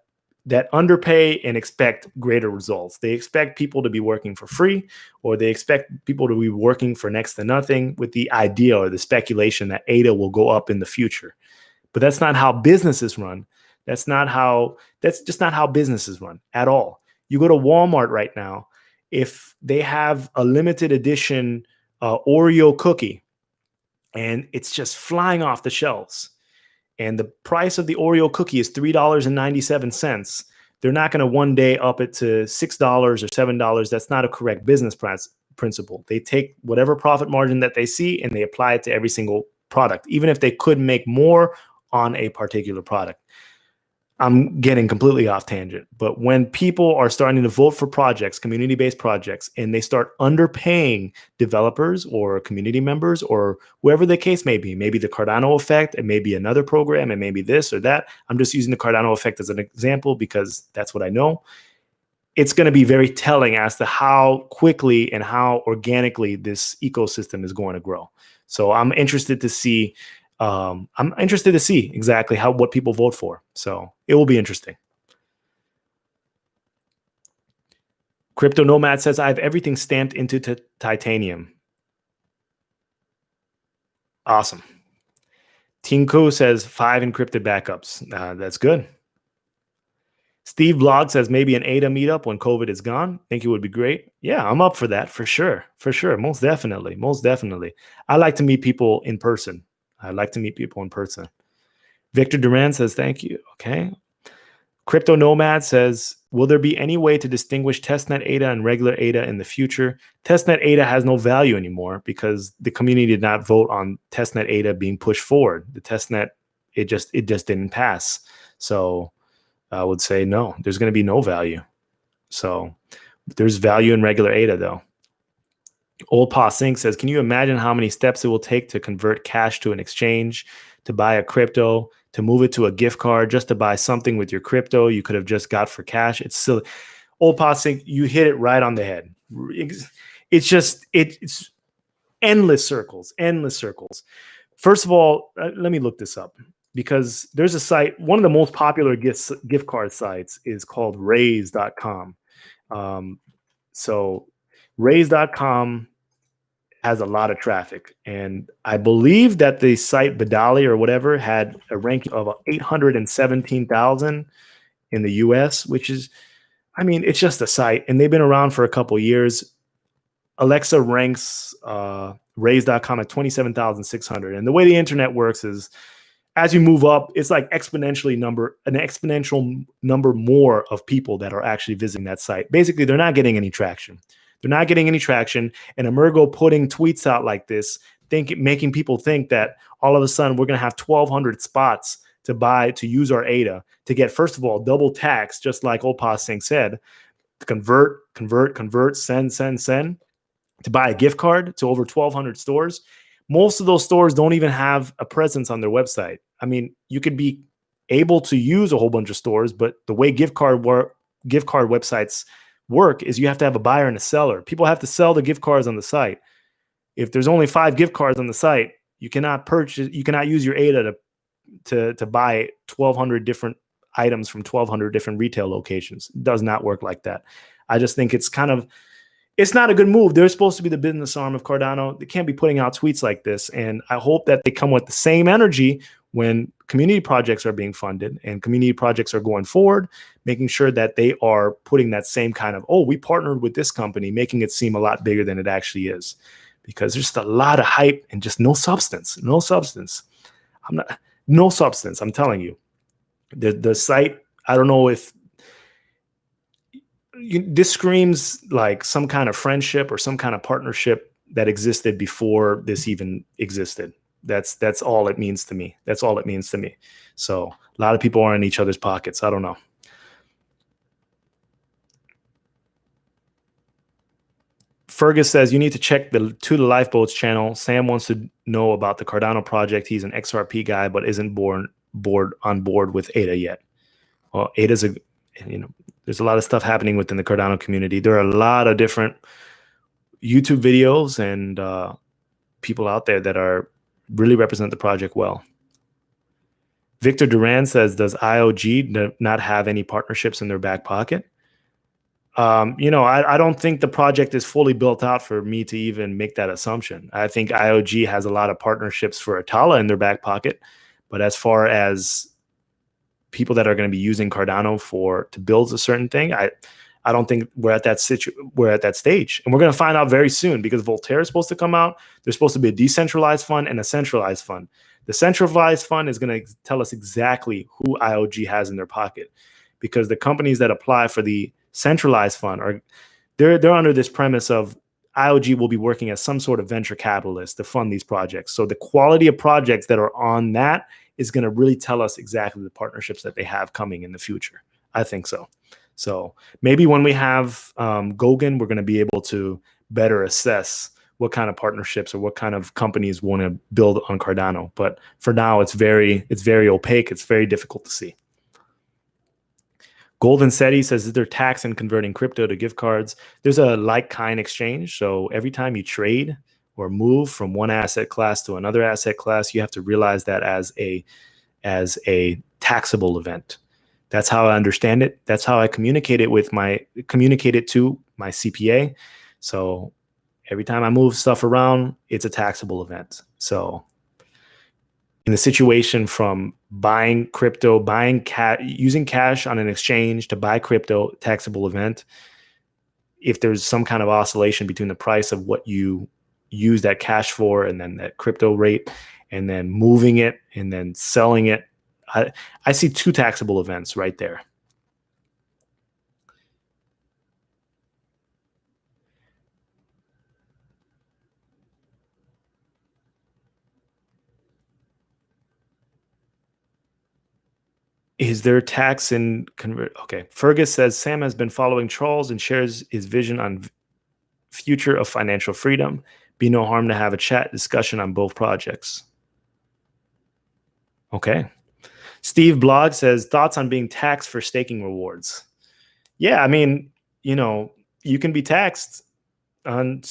underpay and expect greater results. They expect people to be working for free, or they expect people to be working for next to nothing, with the idea or the speculation that ADA will go up in the future. But that's not how businesses run. That's just not how businesses run at all. You go to Walmart right now, if they have a limited edition Oreo cookie and it's just flying off the shelves, and the price of the Oreo cookie is $3.97, they're not going to one day up it to $6 or $7. That's not a correct business principle. They take whatever profit margin that they see and they apply it to every single product, even if they could make more on a particular product. I'm getting completely off tangent, but when people are starting to vote for projects, community-based projects, and they start underpaying developers or community members or whoever the case may be, maybe the Cardano effect, it may be another program, it may be this or that. I'm just using the Cardano effect as an example because that's what I know. It's going to be very telling as to how quickly and how organically this ecosystem is going to grow. So I'm interested to see exactly what people vote for. So it will be interesting. Crypto Nomad says, I have everything stamped into titanium. Awesome. Tinku says 5 encrypted backups. That's good. Steve Blog says maybe an ADA meetup when COVID is gone. Think it would be great. Yeah, I'm up for that for sure. For sure. Most definitely. Most definitely. I like to meet people in person. Victor Duran says, thank you. Okay. Crypto Nomad says, will there be any way to distinguish testnet ADA and regular ADA in the future? Testnet ADA has no value anymore because the community did not vote on testnet ADA being pushed forward. The testnet, it just didn't pass. So I would say no, there's going to be no value. So there's value in regular ADA though. Old Pa Sink says, can you imagine how many steps it will take to convert cash to an exchange, to buy a crypto, to move it to a gift card, just to buy something with your crypto you could have just got for cash? It's silly. Old Pa Sink, you hit it right on the head. It's endless circles. First of all, let me look this up because there's a site, one of the most popular gift card sites is called raise.com. So raise.com has a lot of traffic. And I believe that the site Badali or whatever had a ranking of 817,000 in the US, which is, I mean, it's just a site and they've been around for a couple years. Alexa ranks raise.com at 27,600. And the way the internet works is as you move up, it's like an exponential number more of people that are actually visiting that site. Basically, they're not getting any traction. And Emergo putting tweets out like this, making people think that all of a sudden we're going to have 1,200 spots to use our ADA to get, first of all, double tax, just like old Pa Singh said, to convert, send, to buy a gift card to over 1,200 stores. Most of those stores don't even have a presence on their website. I mean, you could be able to use a whole bunch of stores, but the way gift card websites work is you have to have a buyer and a seller. People have to sell the gift cards on the site. If there's only 5 gift cards on the site, you cannot use your ADA to buy 1,200 different items from 1,200 different retail locations. It does not work like that. I just think it's not a good move. They're supposed to be the business arm of Cardano. They can't be putting out tweets like this. And I hope that they come with the same energy when community projects are being funded and community projects are going forward, making sure that they are putting that same kind of, we partnered with this company, making it seem a lot bigger than it actually is. Because there's just a lot of hype and just no substance. No substance. I'm telling you. The site, I don't know if this screams like some kind of friendship or some kind of partnership that existed before this even existed. That's all it means to me. So a lot of people are in each other's pockets. I don't know. Fergus says you need to check the To the Lifeboats channel. Sam wants to know about the Cardano project. He's an XRP guy, but isn't on board with ADA yet. Well, ADA's there's a lot of stuff happening within the Cardano community. There are a lot of different YouTube videos and people out there that really represent the project well. Victor Duran says, does IOG not have any partnerships in their back pocket? I don't think the project is fully built out for me to even make that assumption. I think IOG has a lot of partnerships for Atala in their back pocket. But as far as people that are going to be using Cardano to build a certain thing, I don't think we're at that stage. And we're going to find out very soon because Voltaire is supposed to come out. There's supposed to be a decentralized fund and a centralized fund. The centralized fund is going to tell us exactly who IOG has in their pocket. because the companies that apply for the centralized fund are they're under this premise of IOG will be working as some sort of venture capitalist to fund these projects. So the quality of projects that are on that is going to really tell us exactly the partnerships that they have coming in the future. I think so. So maybe when we have Goguen, we're going to be able to better assess what kind of partnerships or what kind of companies want to build on Cardano. But for now, it's very opaque. It's very difficult to see. Golden Seti says, is there tax in converting crypto to gift cards? There's a like-kind exchange. So every time you trade or move from one asset class to another asset class, you have to realize that as a taxable event. That's how I understand it. That's how I communicate it to my CPA. So every time I move stuff around, it's a taxable event. So in the situation from buying crypto, using cash on an exchange to buy crypto, taxable event, if there's some kind of oscillation between the price of what you use that cash for and then that crypto rate, and then moving it and then selling it, I see two taxable events right there. Is there tax in convert? Okay. Fergus says Sam has been following Charles and shares his vision on future of financial freedom. Be no harm to have a chat discussion on both projects. Okay. Steve Blog says thoughts on being taxed for staking rewards. Yeah, I mean, you can be taxed on,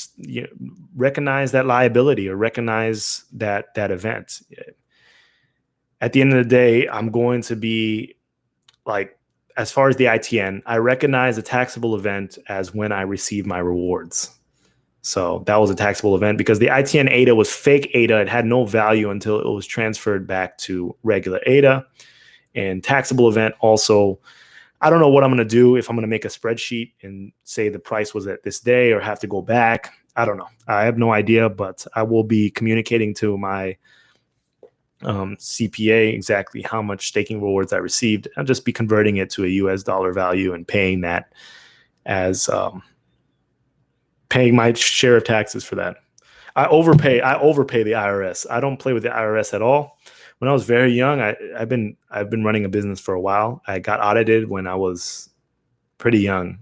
recognize that liability or recognize that event. At the end of the day, I'm going to be like, as far as the ITN, I recognize a taxable event as when I receive my rewards. So that was a taxable event because the ITN ADA was fake ADA. It had no value until it was transferred back to regular ADA. And taxable event also, I don't know what I'm going to do, if I'm going to make a spreadsheet and say the price was at this day or have to go back. I don't know. I have no idea, but I will be communicating to my CPA exactly how much staking rewards I received. I'll just be converting it to a US dollar value and paying that as paying my share of taxes for that. I overpay the IRS. I don't play with the IRS at all. When I was very young, I've been running a business for a while. I got audited when I was pretty young.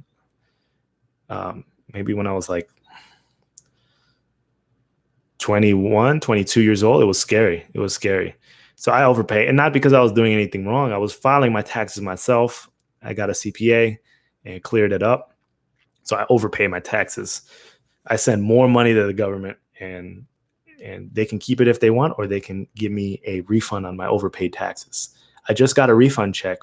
Maybe when I was like 21, 22 years old. It was scary. So I overpay, and not because I was doing anything wrong. I was filing my taxes myself. I got a CPA and cleared it up. So I overpay my taxes. I send more money to the government, and they can keep it if they want, or they can give me a refund on my overpaid taxes. I just got a refund check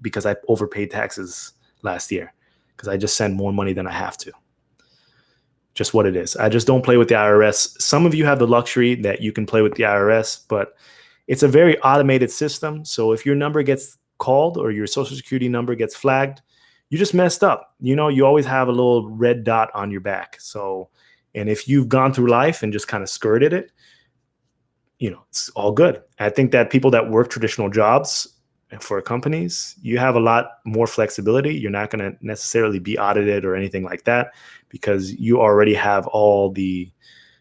because I overpaid taxes last year because I just send more money than I have to. Just what it is. I just don't play with the IRS. Some of you have the luxury that you can play with the IRS, but it's a very automated system. So if your number gets called or your social security number gets flagged, you just messed up. You always have a little red dot on your back. So, and if you've gone through life and just kind of skirted it, it's all good. I think that people that work traditional jobs for companies, you have a lot more flexibility. You're not going to necessarily be audited or anything like that because you already have all the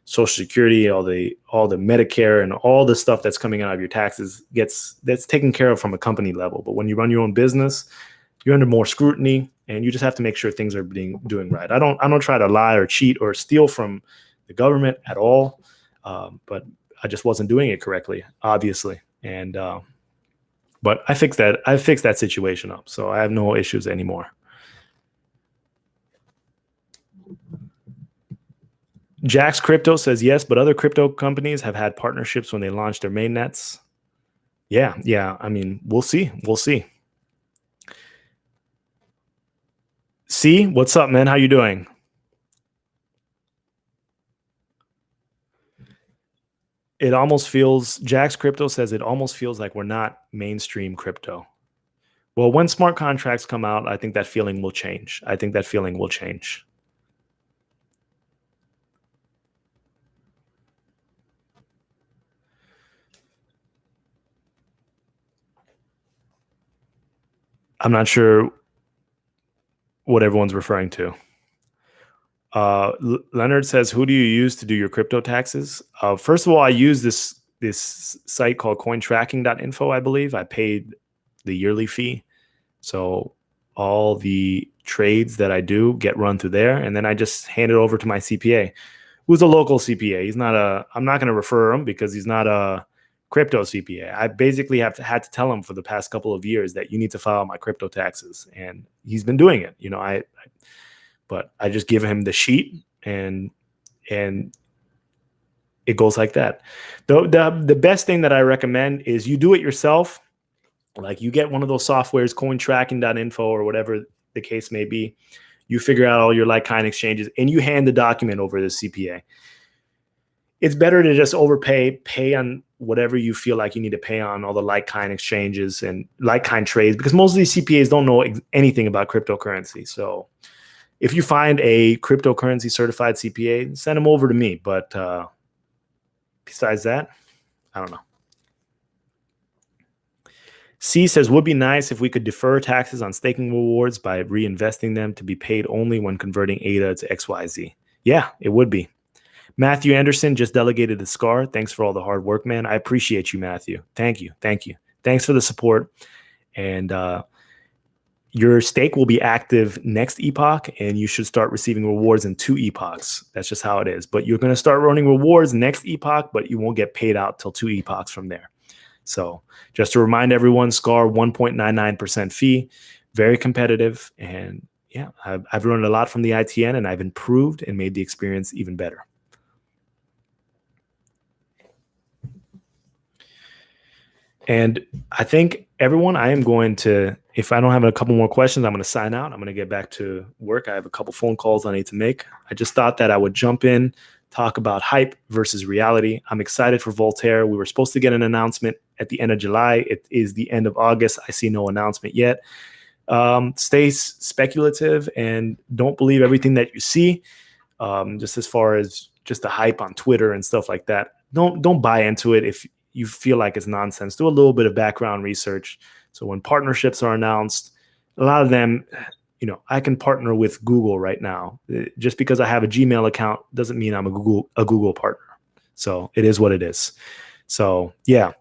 Social Security, all the Medicare, and all the stuff that's coming out of your taxes that's taken care of from a company level. But when you run your own business, you're under more scrutiny, and you just have to make sure things are doing right. I don't try to lie or cheat or steal from the government at all, but I just wasn't doing it correctly, obviously, and. But I fixed that situation up, so I have no issues anymore. Jax Crypto says yes, but other crypto companies have had partnerships when they launched their mainnets. Yeah. I mean, we'll see. See, what's up, man? How you doing? It almost feels, Jax Crypto says it almost feels like we're not mainstream crypto. Well, when smart contracts come out, I think that feeling will change. I'm not sure what everyone's referring to. Leonard says, who do you use to do your crypto taxes? First of all, I use this site called cointracking.info, I believe. I paid the yearly fee. So all the trades that I do get run through there. And then I just hand it over to my CPA, who's a local CPA. He's not I'm not going to refer him because he's not a crypto CPA. I basically had to tell him for the past couple of years that you need to file my crypto taxes. And he's been doing it. But I just give him the sheet and it goes like that. The best thing that I recommend is you do it yourself. Like you get one of those softwares, cointracking.info or whatever the case may be. You figure out all your like-kind exchanges and you hand the document over to the CPA. It's better to just pay on whatever you feel like you need to pay on all the like-kind exchanges and like-kind trades, because most of these CPAs don't know anything about cryptocurrency. So if you find a cryptocurrency certified CPA, send them over to me. But besides that, I don't know. C says, would be nice if we could defer taxes on staking rewards by reinvesting them to be paid only when converting ADA to XYZ. Yeah, it would be. Matthew Anderson just delegated the SCAR. Thanks for all the hard work, man. I appreciate you, Matthew. Thank you. Thanks for the support. And your stake will be active next epoch, and you should start receiving rewards in 2 epochs. That's just how it is. But you're going to start running rewards next epoch, but you won't get paid out till 2 epochs from there. So just to remind everyone, SCAR 1.99% fee, very competitive. And yeah, I've learned a lot from the ITN, and I've improved and made the experience even better. And I think everyone, I am going to, if I don't have a couple more questions, I'm going to sign out. I'm going to get back to work. I have a couple phone calls I need to make. I just thought that I would jump in, talk about hype versus reality. I'm excited for Voltaire. We were supposed to get an announcement at the end of July. It is the end of August. I see no announcement yet. Stay speculative and don't believe everything that you see. Just as far as just the hype on Twitter and stuff like that. Don't buy into it if you feel like it's nonsense. Do a little bit of background research. So when partnerships are announced, a lot of them, I can partner with Google right now. Just because I have a Gmail account doesn't mean I'm a Google partner. So it is what it is. So yeah,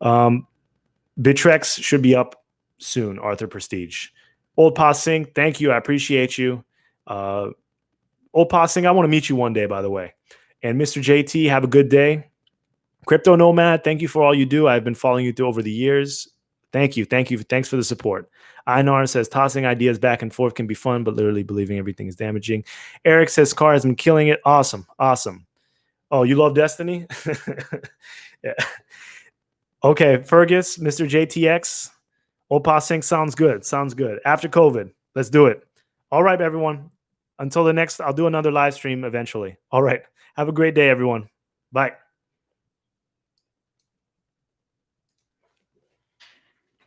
Bitrex should be up soon. Arthur Prestige, Old Pa Singh, thank you. I appreciate you. Old Pa Singh, I want to meet you one day, by the way. And Mr. JT, have a good day. Crypto Nomad, thank you for all you do. I've been following you through over the years. Thank you. Thanks for the support. Einar says, tossing ideas back and forth can be fun, but literally believing everything is damaging. Eric says, Car has been killing it. Awesome. Oh, you love Destiny? Yeah. Okay, Fergus, Mr. JTX. Old Pa Singh sounds good. After COVID, let's do it. All right, everyone. Until the next, I'll do another live stream eventually. All right. Have a great day, everyone. Bye.